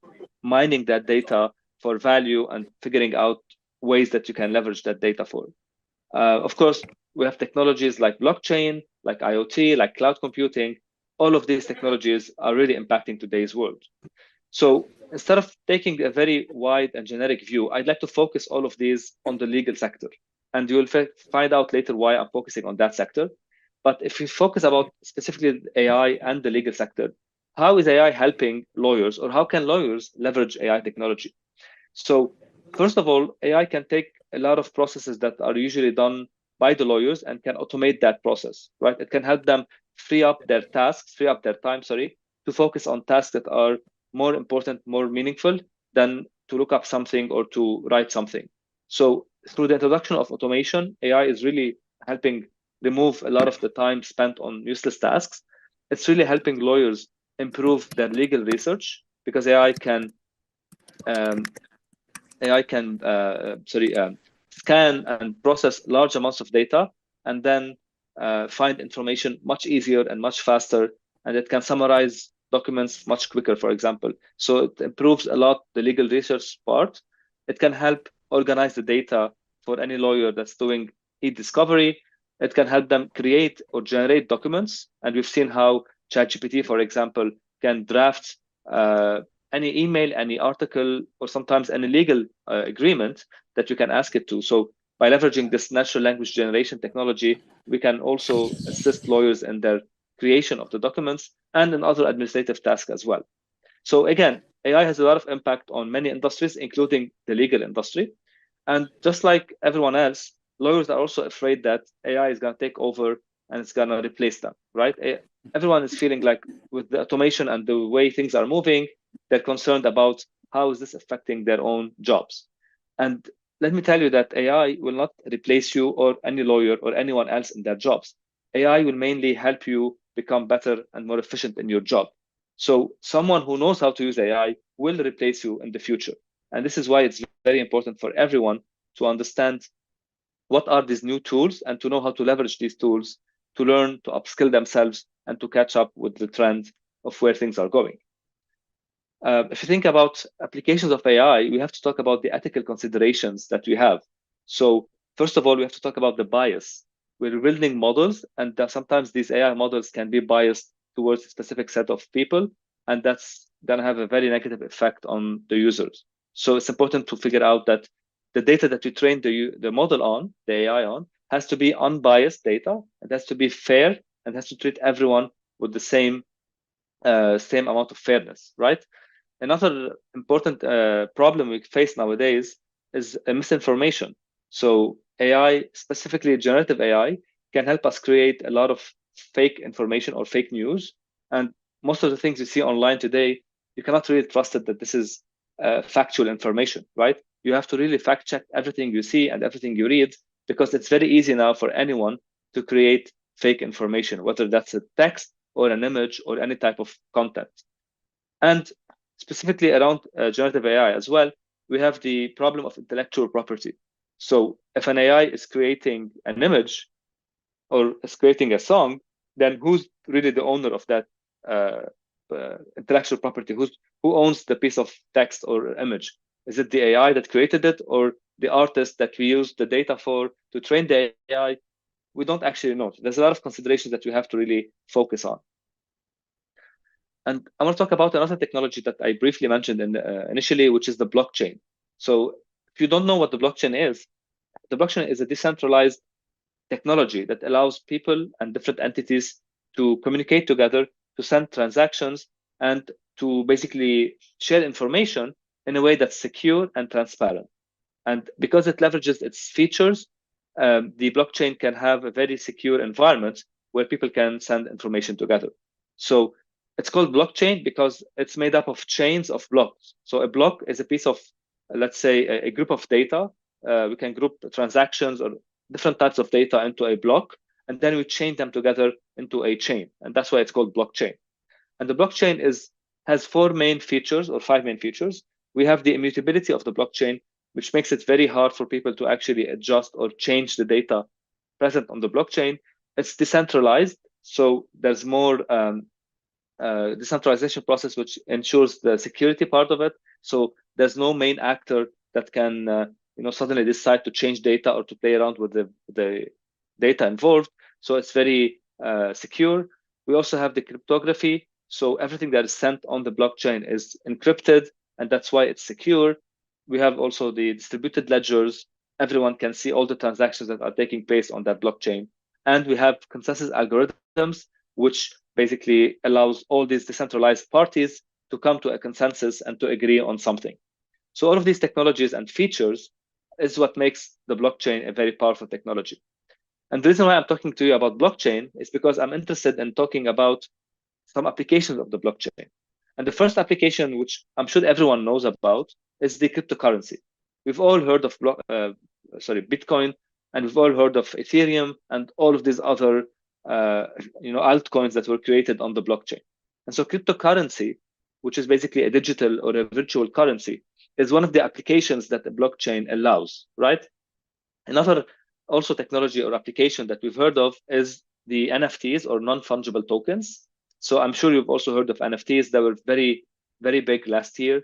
mining that data for value and figuring out ways that you can leverage that data for. Of course, we have technologies like blockchain, like IoT, like cloud computing. All of these technologies are really impacting today's world. So instead of taking a very wide and generic view, I'd like to focus all of these on the legal sector. And you will find out later why I'm focusing on that sector. But if we focus about specifically AI and the legal sector, how is AI helping lawyers, or how can lawyers leverage AI technology? So first of all, AI can take a lot of processes that are usually done by the lawyers and can automate that process, right? It can help them free up their time, to focus on tasks that are more important, more meaningful than to look up something or to write something. So through the introduction of automation, AI is really helping remove a lot of the time spent on useless tasks. It's really helping lawyers improve their legal research because AI can scan and process large amounts of data and then find information much easier and much faster, and it can summarize documents much quicker, for example. So it improves a lot the legal research part. It can help organize the data for any lawyer that's doing e-discovery. It can help them create or generate documents, and we've seen how ChatGPT, for example, can draft any email, any article, or sometimes any legal agreement that you can ask it to. So by leveraging this natural language generation technology, we can also assist lawyers in their creation of the documents and in other administrative tasks as well. So again, AI has a lot of impact on many industries, including the legal industry. And just like everyone else, lawyers are also afraid that AI is going to take over and it's going to replace them, right? Everyone is feeling like with the automation and the way things are moving, they're concerned about how is this affecting their own jobs. And let me tell you that AI will not replace you or any lawyer or anyone else in their jobs. AI will mainly help you become better and more efficient in your job. So someone who knows how to use AI will replace you in the future. And this is why it's very important for everyone to understand what are these new tools and to know how to leverage these tools to learn, to upskill themselves, and to catch up with the trend of where things are going. If you think about applications of AI, we have to talk about the ethical considerations that we have. So first of all, we have to talk about the bias. We're building models, and sometimes these AI models can be biased towards a specific set of people, and that's going to have a very negative effect on the users. So it's important to figure out that the data that you train the model on, the AI on, has to be unbiased data. It has to be fair and has to treat everyone with the same amount of fairness, right? Another important problem we face nowadays is misinformation. So AI, specifically generative AI, can help us create a lot of fake information or fake news. And most of the things you see online today, you cannot really trust it that this is factual information, right? You have to really fact check everything you see and everything you read, because it's very easy now for anyone to create fake information, whether that's a text or an image or any type of content. And specifically around generative AI as well, we have the problem of intellectual property. So if an AI is creating an image or is creating a song, then who's really the owner of that intellectual property? Who owns the piece of text or image? Is it the AI that created it, or the artist that we use the data for to train the AI? We don't actually know. There's a lot of considerations that we have to really focus on. And I want to talk about another technology that I briefly mentioned initially, which is the blockchain. So if you don't know what the blockchain is a decentralized technology that allows people and different entities to communicate together, to send transactions, and to basically share information in a way that's secure and transparent. And because it leverages its features, the blockchain can have a very secure environment where people can send information together. So it's called blockchain because it's made up of chains of blocks. So a block is a piece of, let's say, a group of data. We can group transactions or different types of data into a block, and then we chain them together into a chain. And that's why it's called blockchain. And the blockchain has 4 main features or 5 main features. We have the immutability of the blockchain, which makes it very hard for people to actually adjust or change the data present on the blockchain. It's decentralized, so there's more decentralization process, which ensures the security part of it. So there's no main actor that can suddenly decide to change data or to play around with the data involved. So it's very secure. We also have the cryptography. So everything that is sent on the blockchain is encrypted, and that's why it's secure. We have also the distributed ledgers. Everyone can see all the transactions that are taking place on that blockchain. And we have consensus algorithms, which basically allows all these decentralized parties to come to a consensus and to agree on something. So all of these technologies and features is what makes the blockchain a very powerful technology. And the reason why I'm talking to you about blockchain is because I'm interested in talking about some applications of the blockchain. And the first application, which I'm sure everyone knows about, is the cryptocurrency. We've all heard of Bitcoin, and we've all heard of Ethereum and all of these other altcoins that were created on the blockchain. And so cryptocurrency, which is basically a digital or a virtual currency, is one of the applications that the blockchain allows, right? Another also technology or application that we've heard of is the NFTs, or non-fungible tokens. So I'm sure you've also heard of NFTs that were very, very big last year.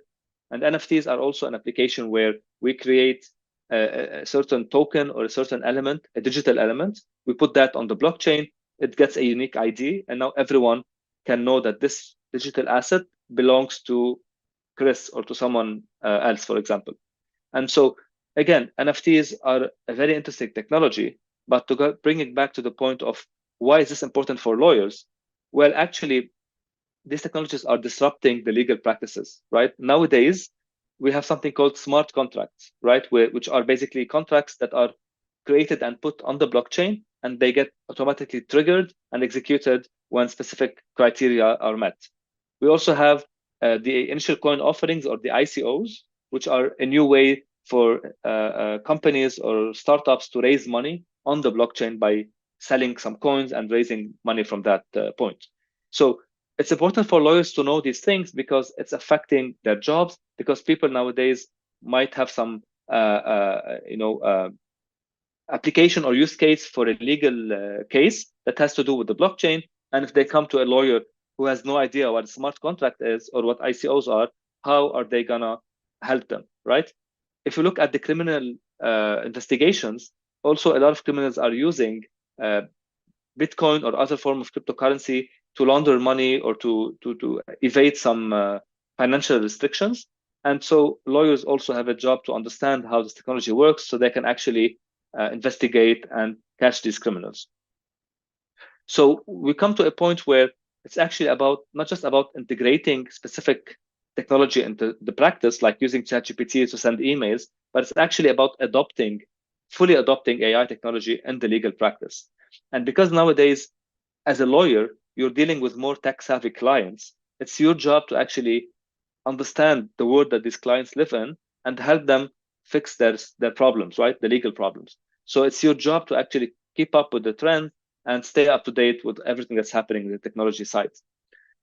And NFTs are also an application where we create a certain token or a certain element, a digital element. We put that on the blockchain. It gets a unique ID. And now everyone can know that this digital asset belongs to Chris or to someone else, for example. And so, again, NFTs are a very interesting technology. But to bring it back to the point of why is this important for lawyers? Well, actually, these technologies are disrupting the legal practices, right? Nowadays, we have something called smart contracts, right? Which are basically contracts that are created and put on the blockchain, and they get automatically triggered and executed when specific criteria are met. We also have the initial coin offerings, or the ICOs, which are a new way for companies or startups to raise money on the blockchain by selling some coins and raising money from that point. So it's important for lawyers to know these things because it's affecting their jobs, because people nowadays might have some application or use case for a legal case that has to do with the blockchain. And if they come to a lawyer who has no idea what a smart contract is or what ICOs are, how are they gonna help them, right? If you look at the criminal investigations, also a lot of criminals are using Bitcoin or other form of cryptocurrency to launder money or to evade some financial restrictions. And so lawyers also have a job to understand how this technology works so they can actually investigate and catch these criminals. So we come to a point where it's actually about not just about integrating specific technology into the practice, like using ChatGPT to send emails, but it's actually about fully adopting AI technology in the legal practice. And because nowadays, as a lawyer, you're dealing with more tech-savvy clients, it's your job to actually understand the world that these clients live in and help them fix their problems, right? The legal problems. So it's your job to actually keep up with the trend and stay up to date with everything that's happening in the technology side.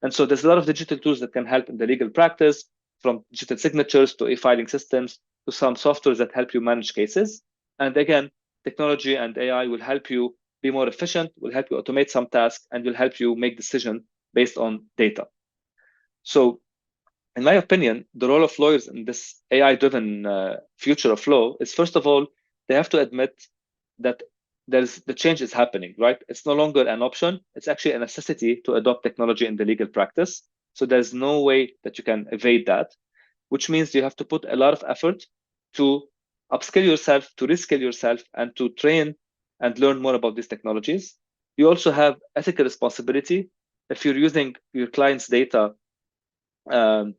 And so there's a lot of digital tools that can help in the legal practice, from digital signatures to e-filing systems to some softwares that help you manage cases. And again, technology and AI will help you be more efficient, will help you automate some tasks, and will help you make decisions based on data. So in my opinion, the role of lawyers in this AI-driven future of law is, first of all, they have to admit that the change is happening, right? It's no longer an option. It's actually a necessity to adopt technology in the legal practice. So there's no way that you can evade that, which means you have to put a lot of effort to upskill yourself, to reskill yourself, and to train and learn more about these technologies. You also have ethical responsibility. If you're using your client's data, in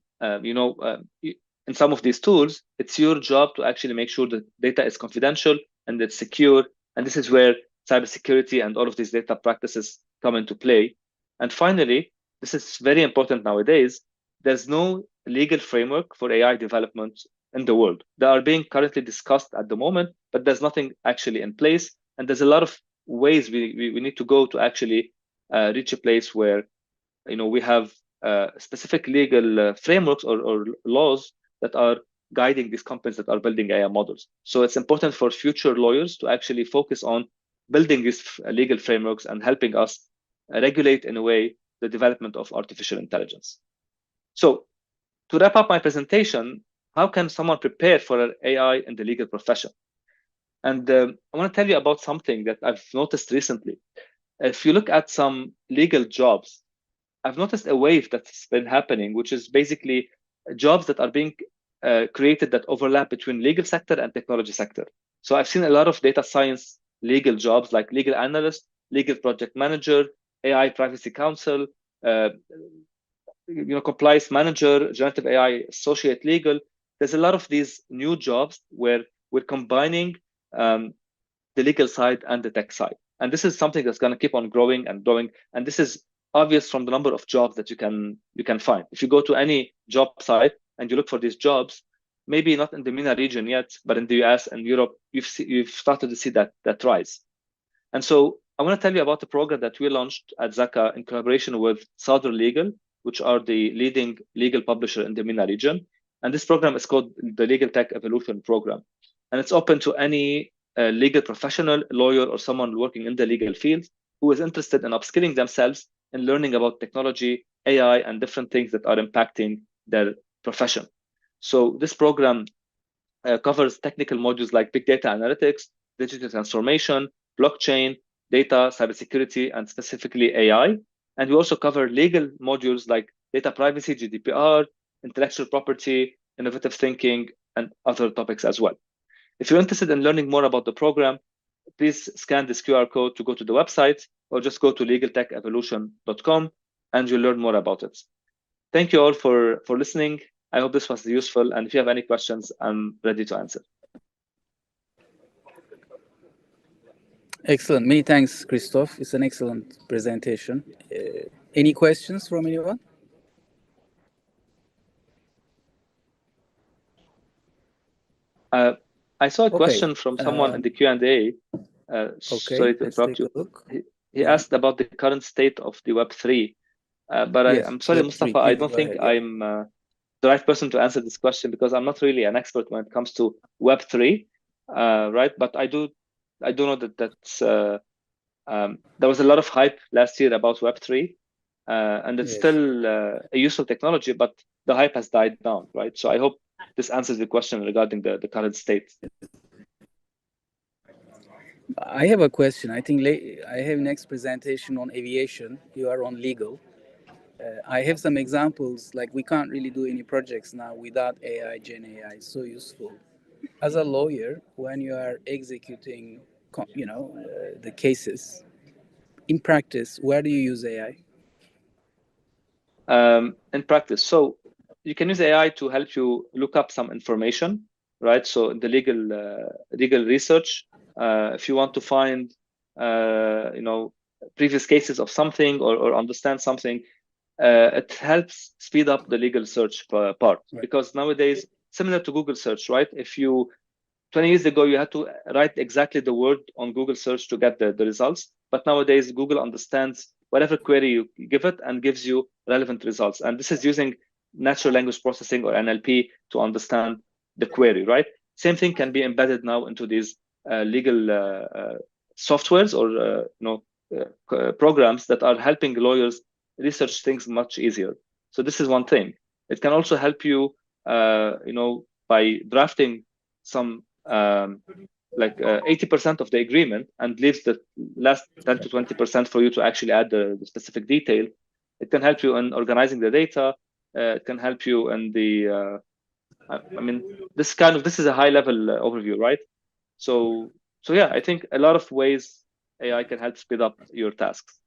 some of these tools, it's your job to actually make sure that data is confidential and it's secure. And this is where cybersecurity and all of these data practices come into play. And finally, this is very important nowadays. There's no legal framework for AI development in the world. They are being currently discussed at the moment, but there's nothing actually in place. And there's a lot of ways we need to go to actually reach a place where we have specific legal frameworks or laws that are guiding these companies that are building AI models. So it's important for future lawyers to actually focus on building these legal frameworks and helping us regulate in a way the development of artificial intelligence. So to wrap up my presentation, how can someone prepare for AI in the legal profession? And I want to tell you about something that I've noticed recently. If you look at some legal jobs, I've noticed a wave that's been happening, which is basically jobs that are being created that overlap between legal sector and technology sector. So I've seen a lot of data science legal jobs like legal analyst, legal project manager, AI privacy counsel, compliance manager, generative AI associate legal. there's a lot of these new jobs where we're combining the legal side and the tech side. And this is something that's going to keep on growing and growing. And this is obvious from the number of jobs that you can find. If you go to any job site and you look for these jobs, maybe not in the MENA region yet, but in the US and Europe, you've started to see that rise. And so I want to tell you about the program that we launched at Zaka in collaboration with Southern Legal, which are the leading legal publisher in the MENA region. And this program is called the Legal Tech Evolution Program. And it's open to any legal professional, lawyer, or someone working in the legal field who is interested in upskilling themselves and learning about technology, AI, and different things that are impacting their profession. So this program covers technical modules like big data analytics, digital transformation, blockchain, data, cybersecurity, and specifically AI. And we also cover legal modules like data privacy, GDPR, intellectual property, innovative thinking, and other topics as well. If you're interested in learning more about the program, please scan this QR code to go to the website, or just go to legaltechevolution.com and you'll learn more about it. Thank you all for listening. I hope this was useful. And if you have any questions, I'm ready to answer. Excellent. Many thanks, Christophe. It's an excellent presentation. Any questions from anyone? I saw a question from someone in the Q&A. Sorry to interrupt you. He asked about the current state of the Web3. But yes, I'm sorry, Mustafa, I don't think I'm the right person to answer this question, because I'm not really an expert when it comes to Web3, right? But I do know that there was a lot of hype last year about Web3, and it's still a useful technology, but the hype has died down, right? So I hope this answers the question regarding the current state. I have a question. I think I have next presentation on aviation. You are on legal. I have some examples, like we can't really do any projects now without AI, Gen AI. It's so useful. As a lawyer, when you are executing, the cases, in practice, where do you use AI? In practice, so you can use AI to help you look up some information, right? So in the legal research, if you want to find, previous cases of something or understand something, it helps speed up the legal search part, right? Because nowadays, similar to Google search, right? 20 years ago, you had to write exactly the word on Google search to get the results. But nowadays, Google understands whatever query you give it and gives you relevant results. And this is using natural language processing, or NLP, to understand the query, right? Same thing can be embedded now into these legal softwares or programs that are helping lawyers research things much easier. So this is one thing. It can also help you, by drafting some 80% of the agreement and leaves the last 10 to 20% for you to actually add the specific detail. It can help you in organizing the data. It can help you in the, this is a high level overview, right? So yeah, I think a lot of ways AI can help speed up your tasks.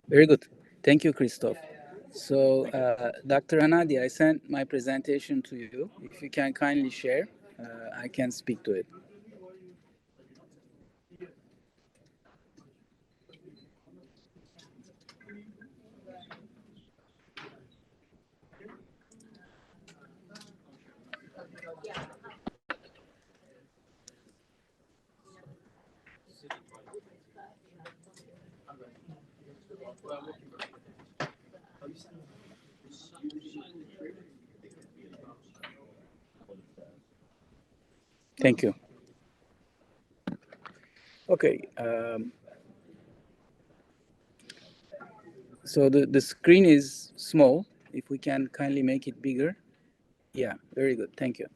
Very good. Thank you, Christophe. So, Dr. Hanadi, I sent my presentation to you. If you can kindly share, I can speak to it. Thank you. Okay. So the screen is small. If we can kindly make it bigger. Yeah, very good. Thank you.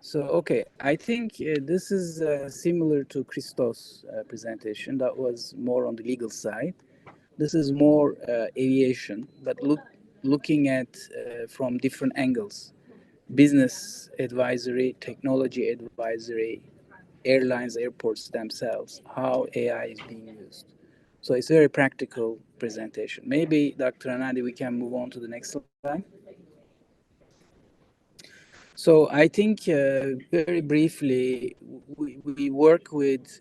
So, okay, I think this is similar to Christophe's presentation. That was more on the legal side. This is more aviation, but looking at from different angles. Business advisory, technology advisory, airlines, airports themselves, how AI is being used. So it's a very practical presentation. Maybe, Dr. Hanadi, we can move on to the next slide. So I think very briefly, we work with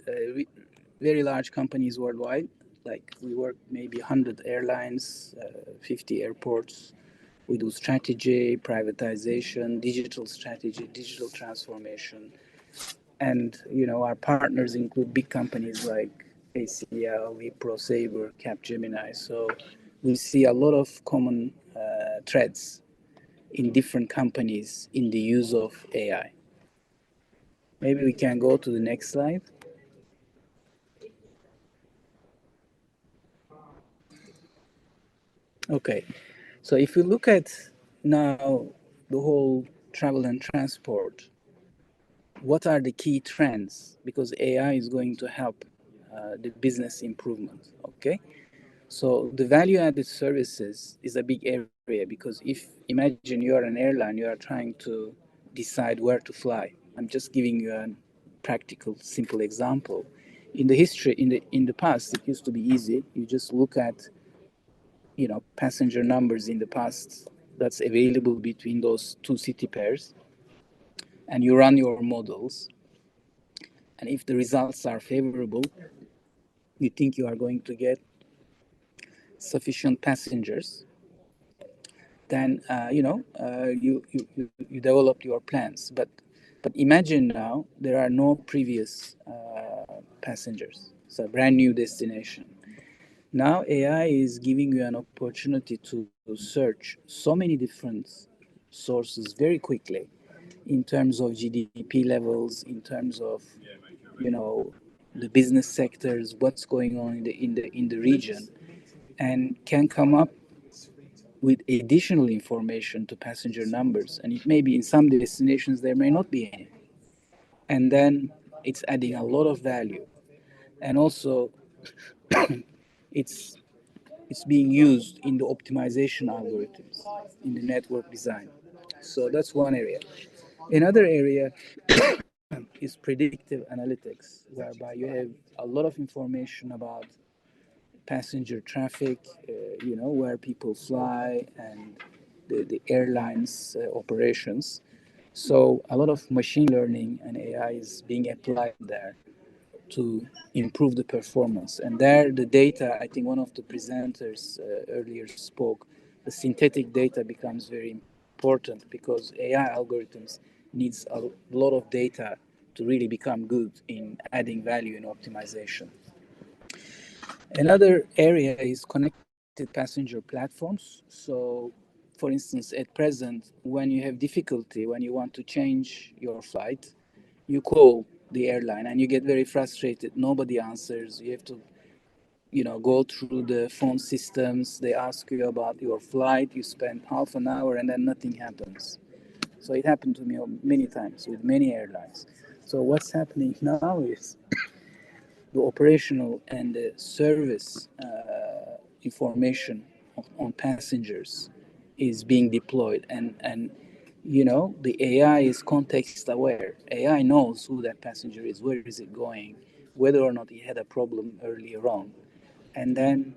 very large companies worldwide. Like we work maybe 100 airlines, 50 airports. We do strategy, privatization, digital strategy, digital transformation. And, you know, our partners include big companies like ACL, Wipro, Sabre, Capgemini. So we see a lot of common threads in different companies in the use of AI. Maybe we can go to the next slide. Okay, so if you look at now the whole travel and transport, what are the key trends? Because AI is going to help the business improvement, okay? So the value-added services is a big area because if imagine you are an airline, you are trying to decide where to fly. I'm just giving you a practical, simple example. In the history, in the past, it used to be easy. You just look at, you know, passenger numbers in the past that's available between those two city pairs, and you run your models. And if the results are favorable, you think you are going to get sufficient passengers, then you develop your plans. But imagine now there are no previous passengers. It's a brand new destination. Now AI is giving you an opportunity to search so many different sources very quickly in terms of GDP levels, in terms of, you know, the business sectors, what's going on in the region, and can come up with additional information to passenger numbers. And it may be in some destinations there may not be any. And then it's adding a lot of value. And also it's being used in the optimization algorithms, in the network design. So that's one area. Another area is predictive analytics, whereby you have a lot of information about passenger traffic, where people fly and the airlines operations. So a lot of machine learning and AI is being applied there to improve the performance. And there, the data, I think one of the presenters earlier spoke, the synthetic data becomes very important because AI algorithms needs a lot of data to really become good in adding value in optimization. Another area is connected passenger platforms. So, for instance, at present, when you have difficulty, when you want to change your flight, you call the airline and you get very frustrated. Nobody answers. You have to, go through the phone systems. They ask you about your flight. You spend half an hour and then nothing happens. So it happened to me many times with many airlines. So what's happening now is the operational and the service information on passengers is being deployed, and the AI is context aware. AI knows who that passenger is, where is it going, whether or not he had a problem earlier on, and then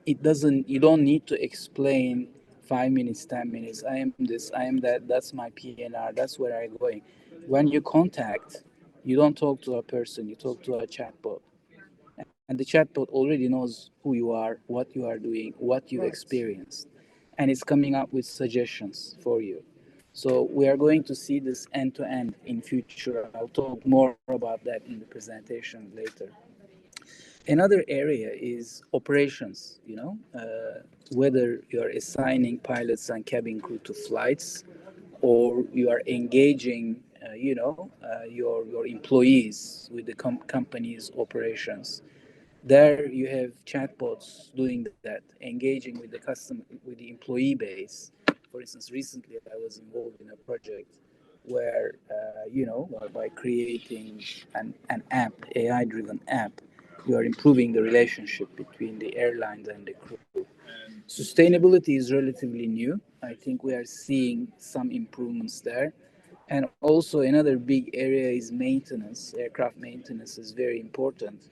you don't need to explain 5 minutes, 10 minutes, I am this, I am that, that's my PNR, that's where I'm going. When you contact, you don't talk to a person, you talk to a chatbot. And the chatbot already knows who you are, what you are doing, what you've experienced. And it's coming up with suggestions for you. So we are going to see this end to end in future. I'll talk more about that in the presentation later. Another area is operations, whether you're assigning pilots and cabin crew to flights or you are engaging, your employees with the company's operations. There you have chatbots doing that, engaging with the customer, with the employee base. For instance, recently I was involved in a project where, by creating an app, AI-driven app, you are improving the relationship between the airlines and the crew. Sustainability is relatively new. I think we are seeing some improvements there. And also another big area is maintenance. Aircraft maintenance is very important.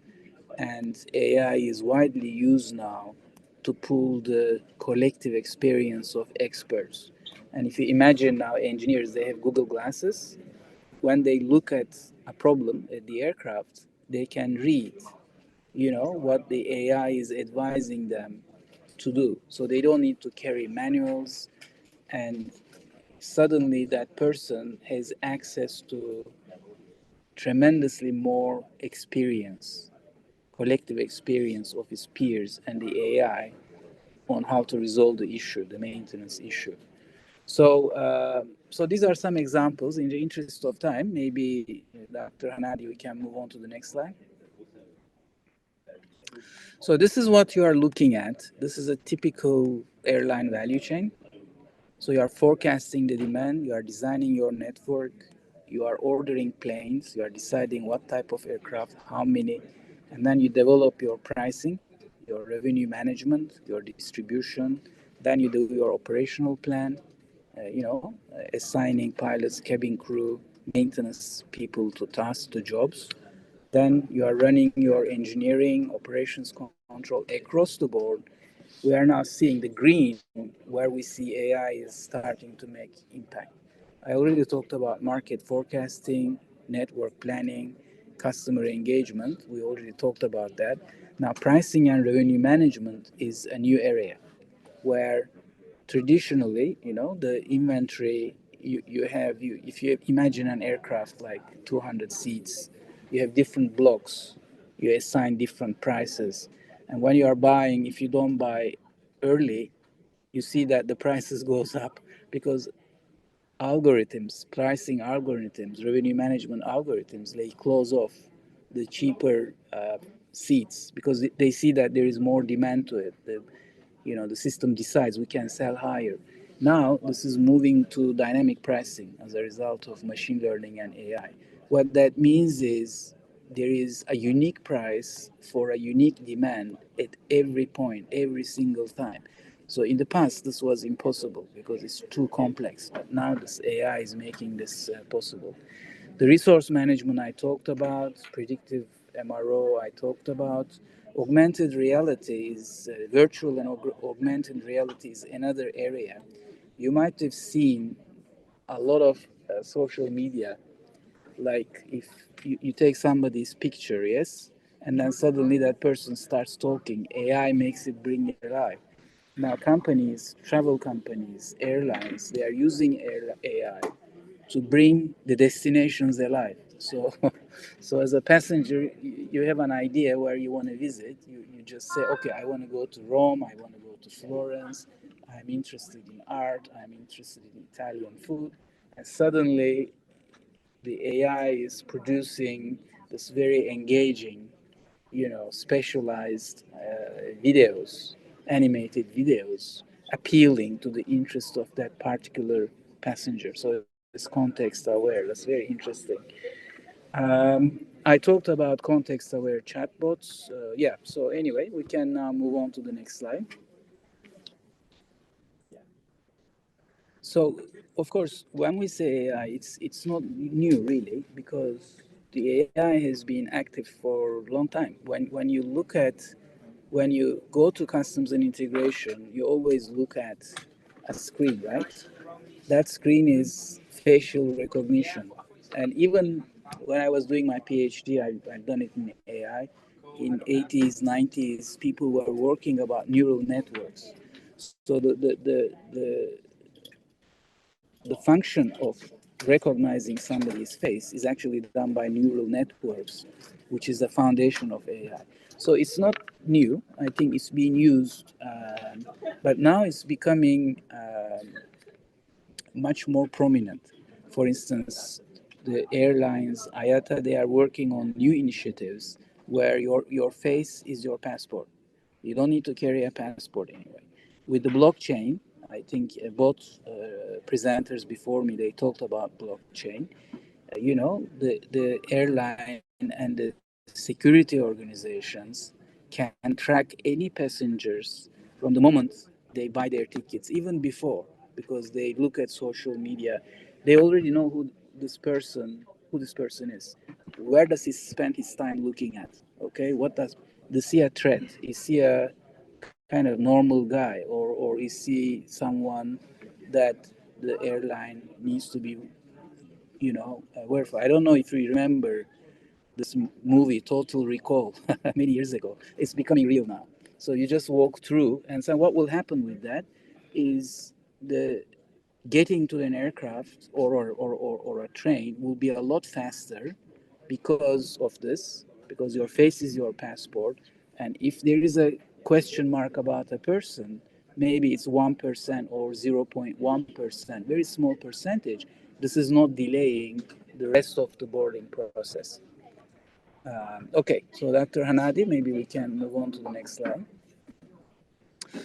And AI is widely used now to pull the collective experience of experts And if you imagine now engineers, they have Google glasses. When they look at a problem at the aircraft, they can read, what the AI is advising them to do. So they don't need to carry manuals, and suddenly that person has access to tremendously more experience, collective experience of his peers and the AI on how to resolve the issue, the maintenance issue. So these are some examples. In the interest of time, maybe Dr. Hanadi, we can move on to the next slide. So this is what you are looking at. This is a typical airline value chain. So you are forecasting the demand, you are designing your network, you are ordering planes, you are deciding what type of aircraft, how many, and then you develop your pricing, your revenue management, your distribution, then you do your operational plan, assigning pilots, cabin crew, maintenance people to tasks, to jobs. Then you are running your engineering, operations control across the board. We are now seeing the green where we see AI is starting to make impact. I already talked about market forecasting, network planning, customer engagement. We already talked about that. Now, pricing and revenue management is a new area where traditionally, the inventory if you imagine an aircraft like 200 seats, you have different blocks, you assign different prices, and when you are buying, if you don't buy early, you see that the prices goes up because pricing algorithms, revenue management algorithms, they close off the cheaper seats because they see that there is more demand to it. The system decides we can sell higher. Now, this is moving to dynamic pricing as a result of machine learning and AI. What that means is there is a unique price for a unique demand at every point, every single time. So in the past, this was impossible because it's too complex. But now this AI is making this possible. The resource management I talked about, predictive MRO I talked about. Augmented reality is virtual and augmented reality is another area. You might have seen a lot of social media, like if you take somebody's picture, yes, and then suddenly that person starts talking, AI makes it bring it alive. Now companies, travel companies, airlines, they are using AI to bring the destinations alive. So as a passenger, you have an idea where you want to visit. You just say, okay, I want to go to Rome, I want to go to Florence, I'm interested in art, I'm interested in Italian food. And suddenly the AI is producing this very engaging, specialized videos, animated videos, appealing to the interest of that particular passenger. So it's context aware. That's very interesting. I talked about context aware chatbots. So anyway, we can now move on to the next slide. So, of course, when we say AI, it's not new really, because the AI has been active for a long time. When you go to customs and integration, you always look at a screen, right? That screen is facial recognition. And even when I was doing my PhD, I've done it in AI. In 80s, 90s, people were working about neural networks. So the function of recognizing somebody's face is actually done by neural networks, which is the foundation of AI. So it's not new. I think it's being used, but now it's becoming much more prominent. For instance, the airlines, IATA, they are working on new initiatives where your face is your passport. You don't need to carry a passport anyway. With the blockchain, I think both presenters before me, they talked about blockchain. The airline and the security organizations can track any passengers from the moment they buy their tickets, even before, because they look at social media. They already know who this person is. Where does he spend his time looking at? Okay, does he a threat? Is he a kind of normal guy, or is he someone that the airline needs to be, aware for. I don't know if you remember this movie, Total Recall, many years ago. It's becoming real now. So you just walk through, and so what will happen with that is the getting to an aircraft or a train will be a lot faster because of this, because your face is your passport. And if there is a question mark about a person, maybe it's 1% or 0.1%, very small percentage. This is not delaying the rest of the boarding process. Okay, so Dr. Hanadi, maybe we can move on to the next slide.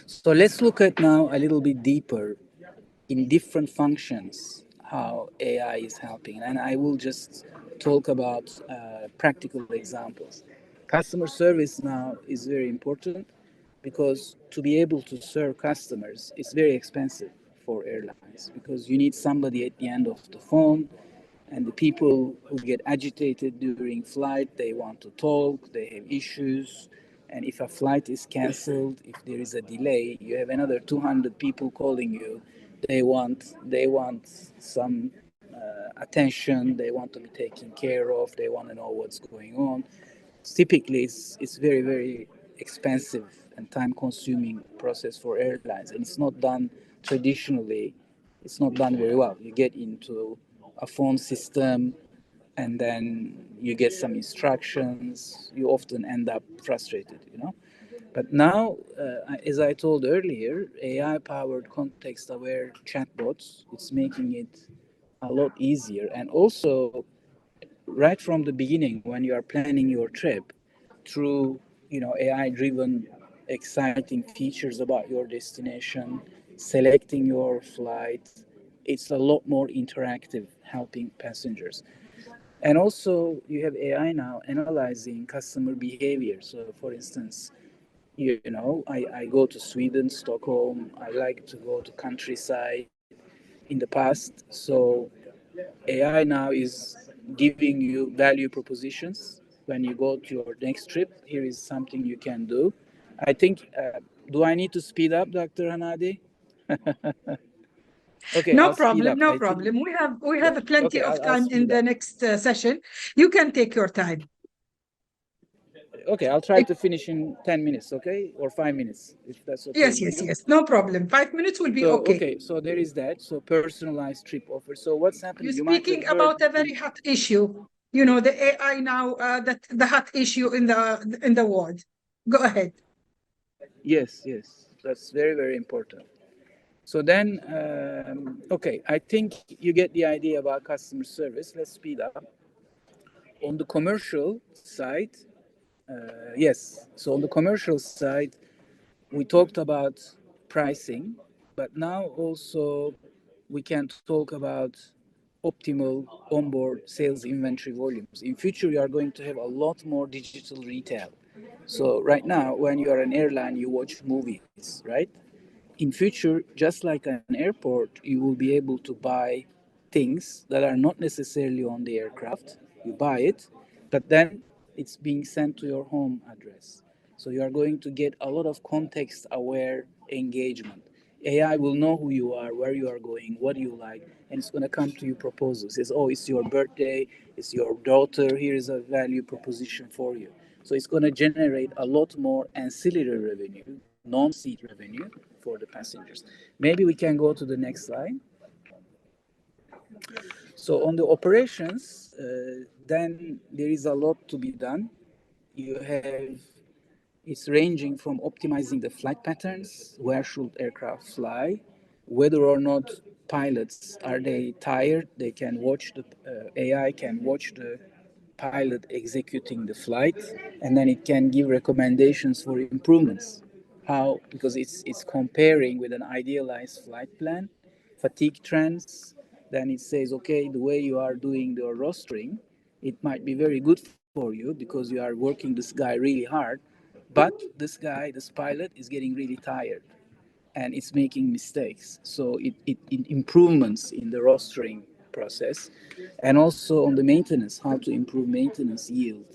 So let's look at now a little bit deeper in different functions how AI is helping. And I will just talk about practical examples. Customer service now is very important because to be able to serve customers is very expensive for airlines because you need somebody at the end of the phone, and the people who get agitated during flight, they want to talk, they have issues. And if a flight is canceled, if there is a delay, you have another 200 people calling you. They want some attention. They want to be taken care of. They want to know what's going on. Typically, it's very, very expensive and time-consuming process for airlines, and it's not done traditionally. It's not done very well. You get into a phone system, and then you get some instructions. You often end up frustrated, But now, as I told earlier, AI-powered context-aware chatbots, it's making it a lot easier. And also, right from the beginning, when you are planning your trip, through AI-driven, exciting features about your destination, selecting your flight, it's a lot more interactive, helping passengers. And also, you have AI now analyzing customer behavior. So, for instance, I go to Sweden, Stockholm. I like to go to countryside in the past. So AI now is giving you value propositions when you go to your next trip. Here is something you can do. I think, do I need to speed up, Dr. Hanadi? Okay, No I'll speed problem, up. no problem. We have plenty Okay, of I'll time in speed the up. next session. You can take your time. Okay, I'll try to finish in 10 minutes, okay? Or 5 minutes, if that's okay with you. Yes. No problem. 5 minutes will be okay. Okay, so there is that. So personalized trip offer. So what's happening? You're You might speaking have heard about a very hot issue. The AI now, that the hot issue in the world. Go ahead. Yes, that's very, very important. So then, okay, I think you get the idea about customer service. Let's speed up. On the commercial side, yes. So on the commercial side, we talked about pricing, but now also we can talk about optimal onboard sales inventory volumes. In future, we are going to have a lot more digital retail. So right now, when you are an airline, you watch movies, right? In future, just like an airport, you will be able to buy things that are not necessarily on the aircraft. You buy it, but then it's being sent to your home address. So you are going to get a lot of context-aware engagement. AI will know who you are, where you are going, what you like, and it's going to come to you proposals. It says, oh, it's your birthday, it's your daughter, here is a value proposition for you. So it's going to generate a lot more ancillary revenue, non-seat revenue for the passengers. Maybe we can go to the next slide. So on the operations, then there is a lot to be done. It's ranging from optimizing the flight patterns, where should aircraft fly, whether or not pilots, are they tired, they can watch the AI can watch the pilot executing the flight, and then it can give recommendations for improvements. How? Because it's comparing with an idealized flight plan, fatigue trends. Then it says, okay, the way you are doing the rostering, it might be very good for you because you are working this guy really hard, but this pilot is getting really tired and it's making mistakes. So it improvements in the rostering process, and also on the maintenance, how to improve maintenance yield.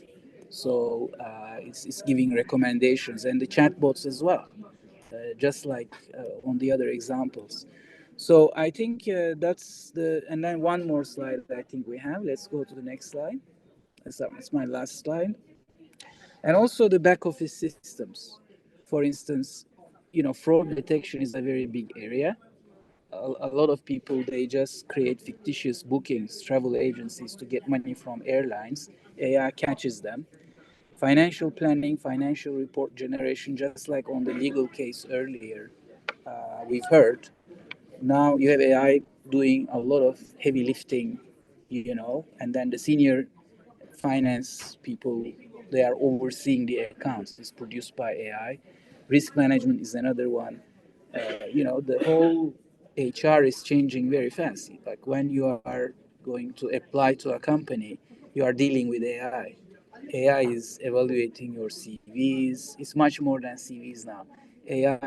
So it's giving recommendations, and the chatbots as well, just like on the other examples. So I think that's and then one more slide I think we have. Let's go to the next slide. That's my last slide. And also the back office systems. For instance, fraud detection is a very big area. A lot of people, they just create fictitious bookings, travel agencies to get money from airlines. AI catches them. Financial planning, financial report generation, just like on the legal case earlier, we've heard. Now you have AI doing a lot of heavy lifting, and then the senior finance people, they are overseeing the accounts. It's produced by AI. Risk management is another one. The whole HR is changing very fast. Like when you are going to apply to a company, you are dealing with AI. AI is evaluating your CVs. It's much more than CVs now. AI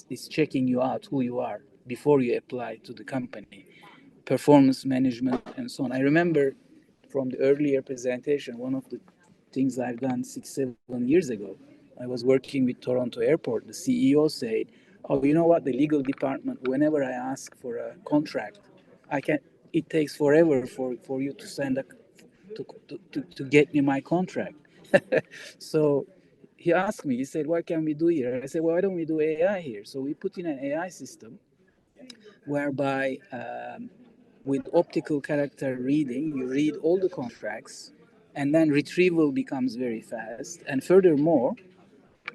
is checking you out, who you are, before you apply to the company. Performance management and so on. I remember from the earlier presentation, one of the things I've done 6-7 years ago, I was working with Toronto Airport. The CEO said, "Oh, you know what? The legal department, whenever I ask for a contract, it takes forever for you to send to get me my contract." So he asked me, he said, "What can we do here?" I said, "Well, why don't we do AI here?" So we put in an AI system whereby with optical character reading, you read all the contracts, and then retrieval becomes very fast. And furthermore,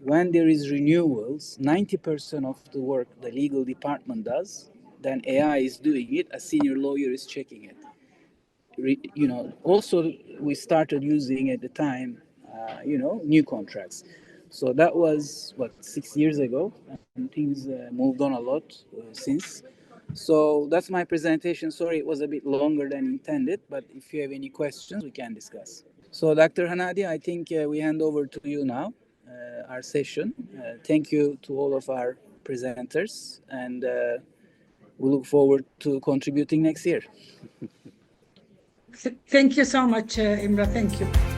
when there is renewals, 90% of the work the legal department does, then AI is doing it, a senior lawyer is checking it. Also we started using at the time, new contracts. So that was 6 years ago, and things moved on a lot since. So that's my presentation. Sorry, it was a bit longer than intended, but if you have any questions, we can discuss. So Dr. Hanadi, I think we hand over to you now, our session. Thank you to all of our presenters, and we look forward to contributing next year. Thank you so much, Emre. Thank you.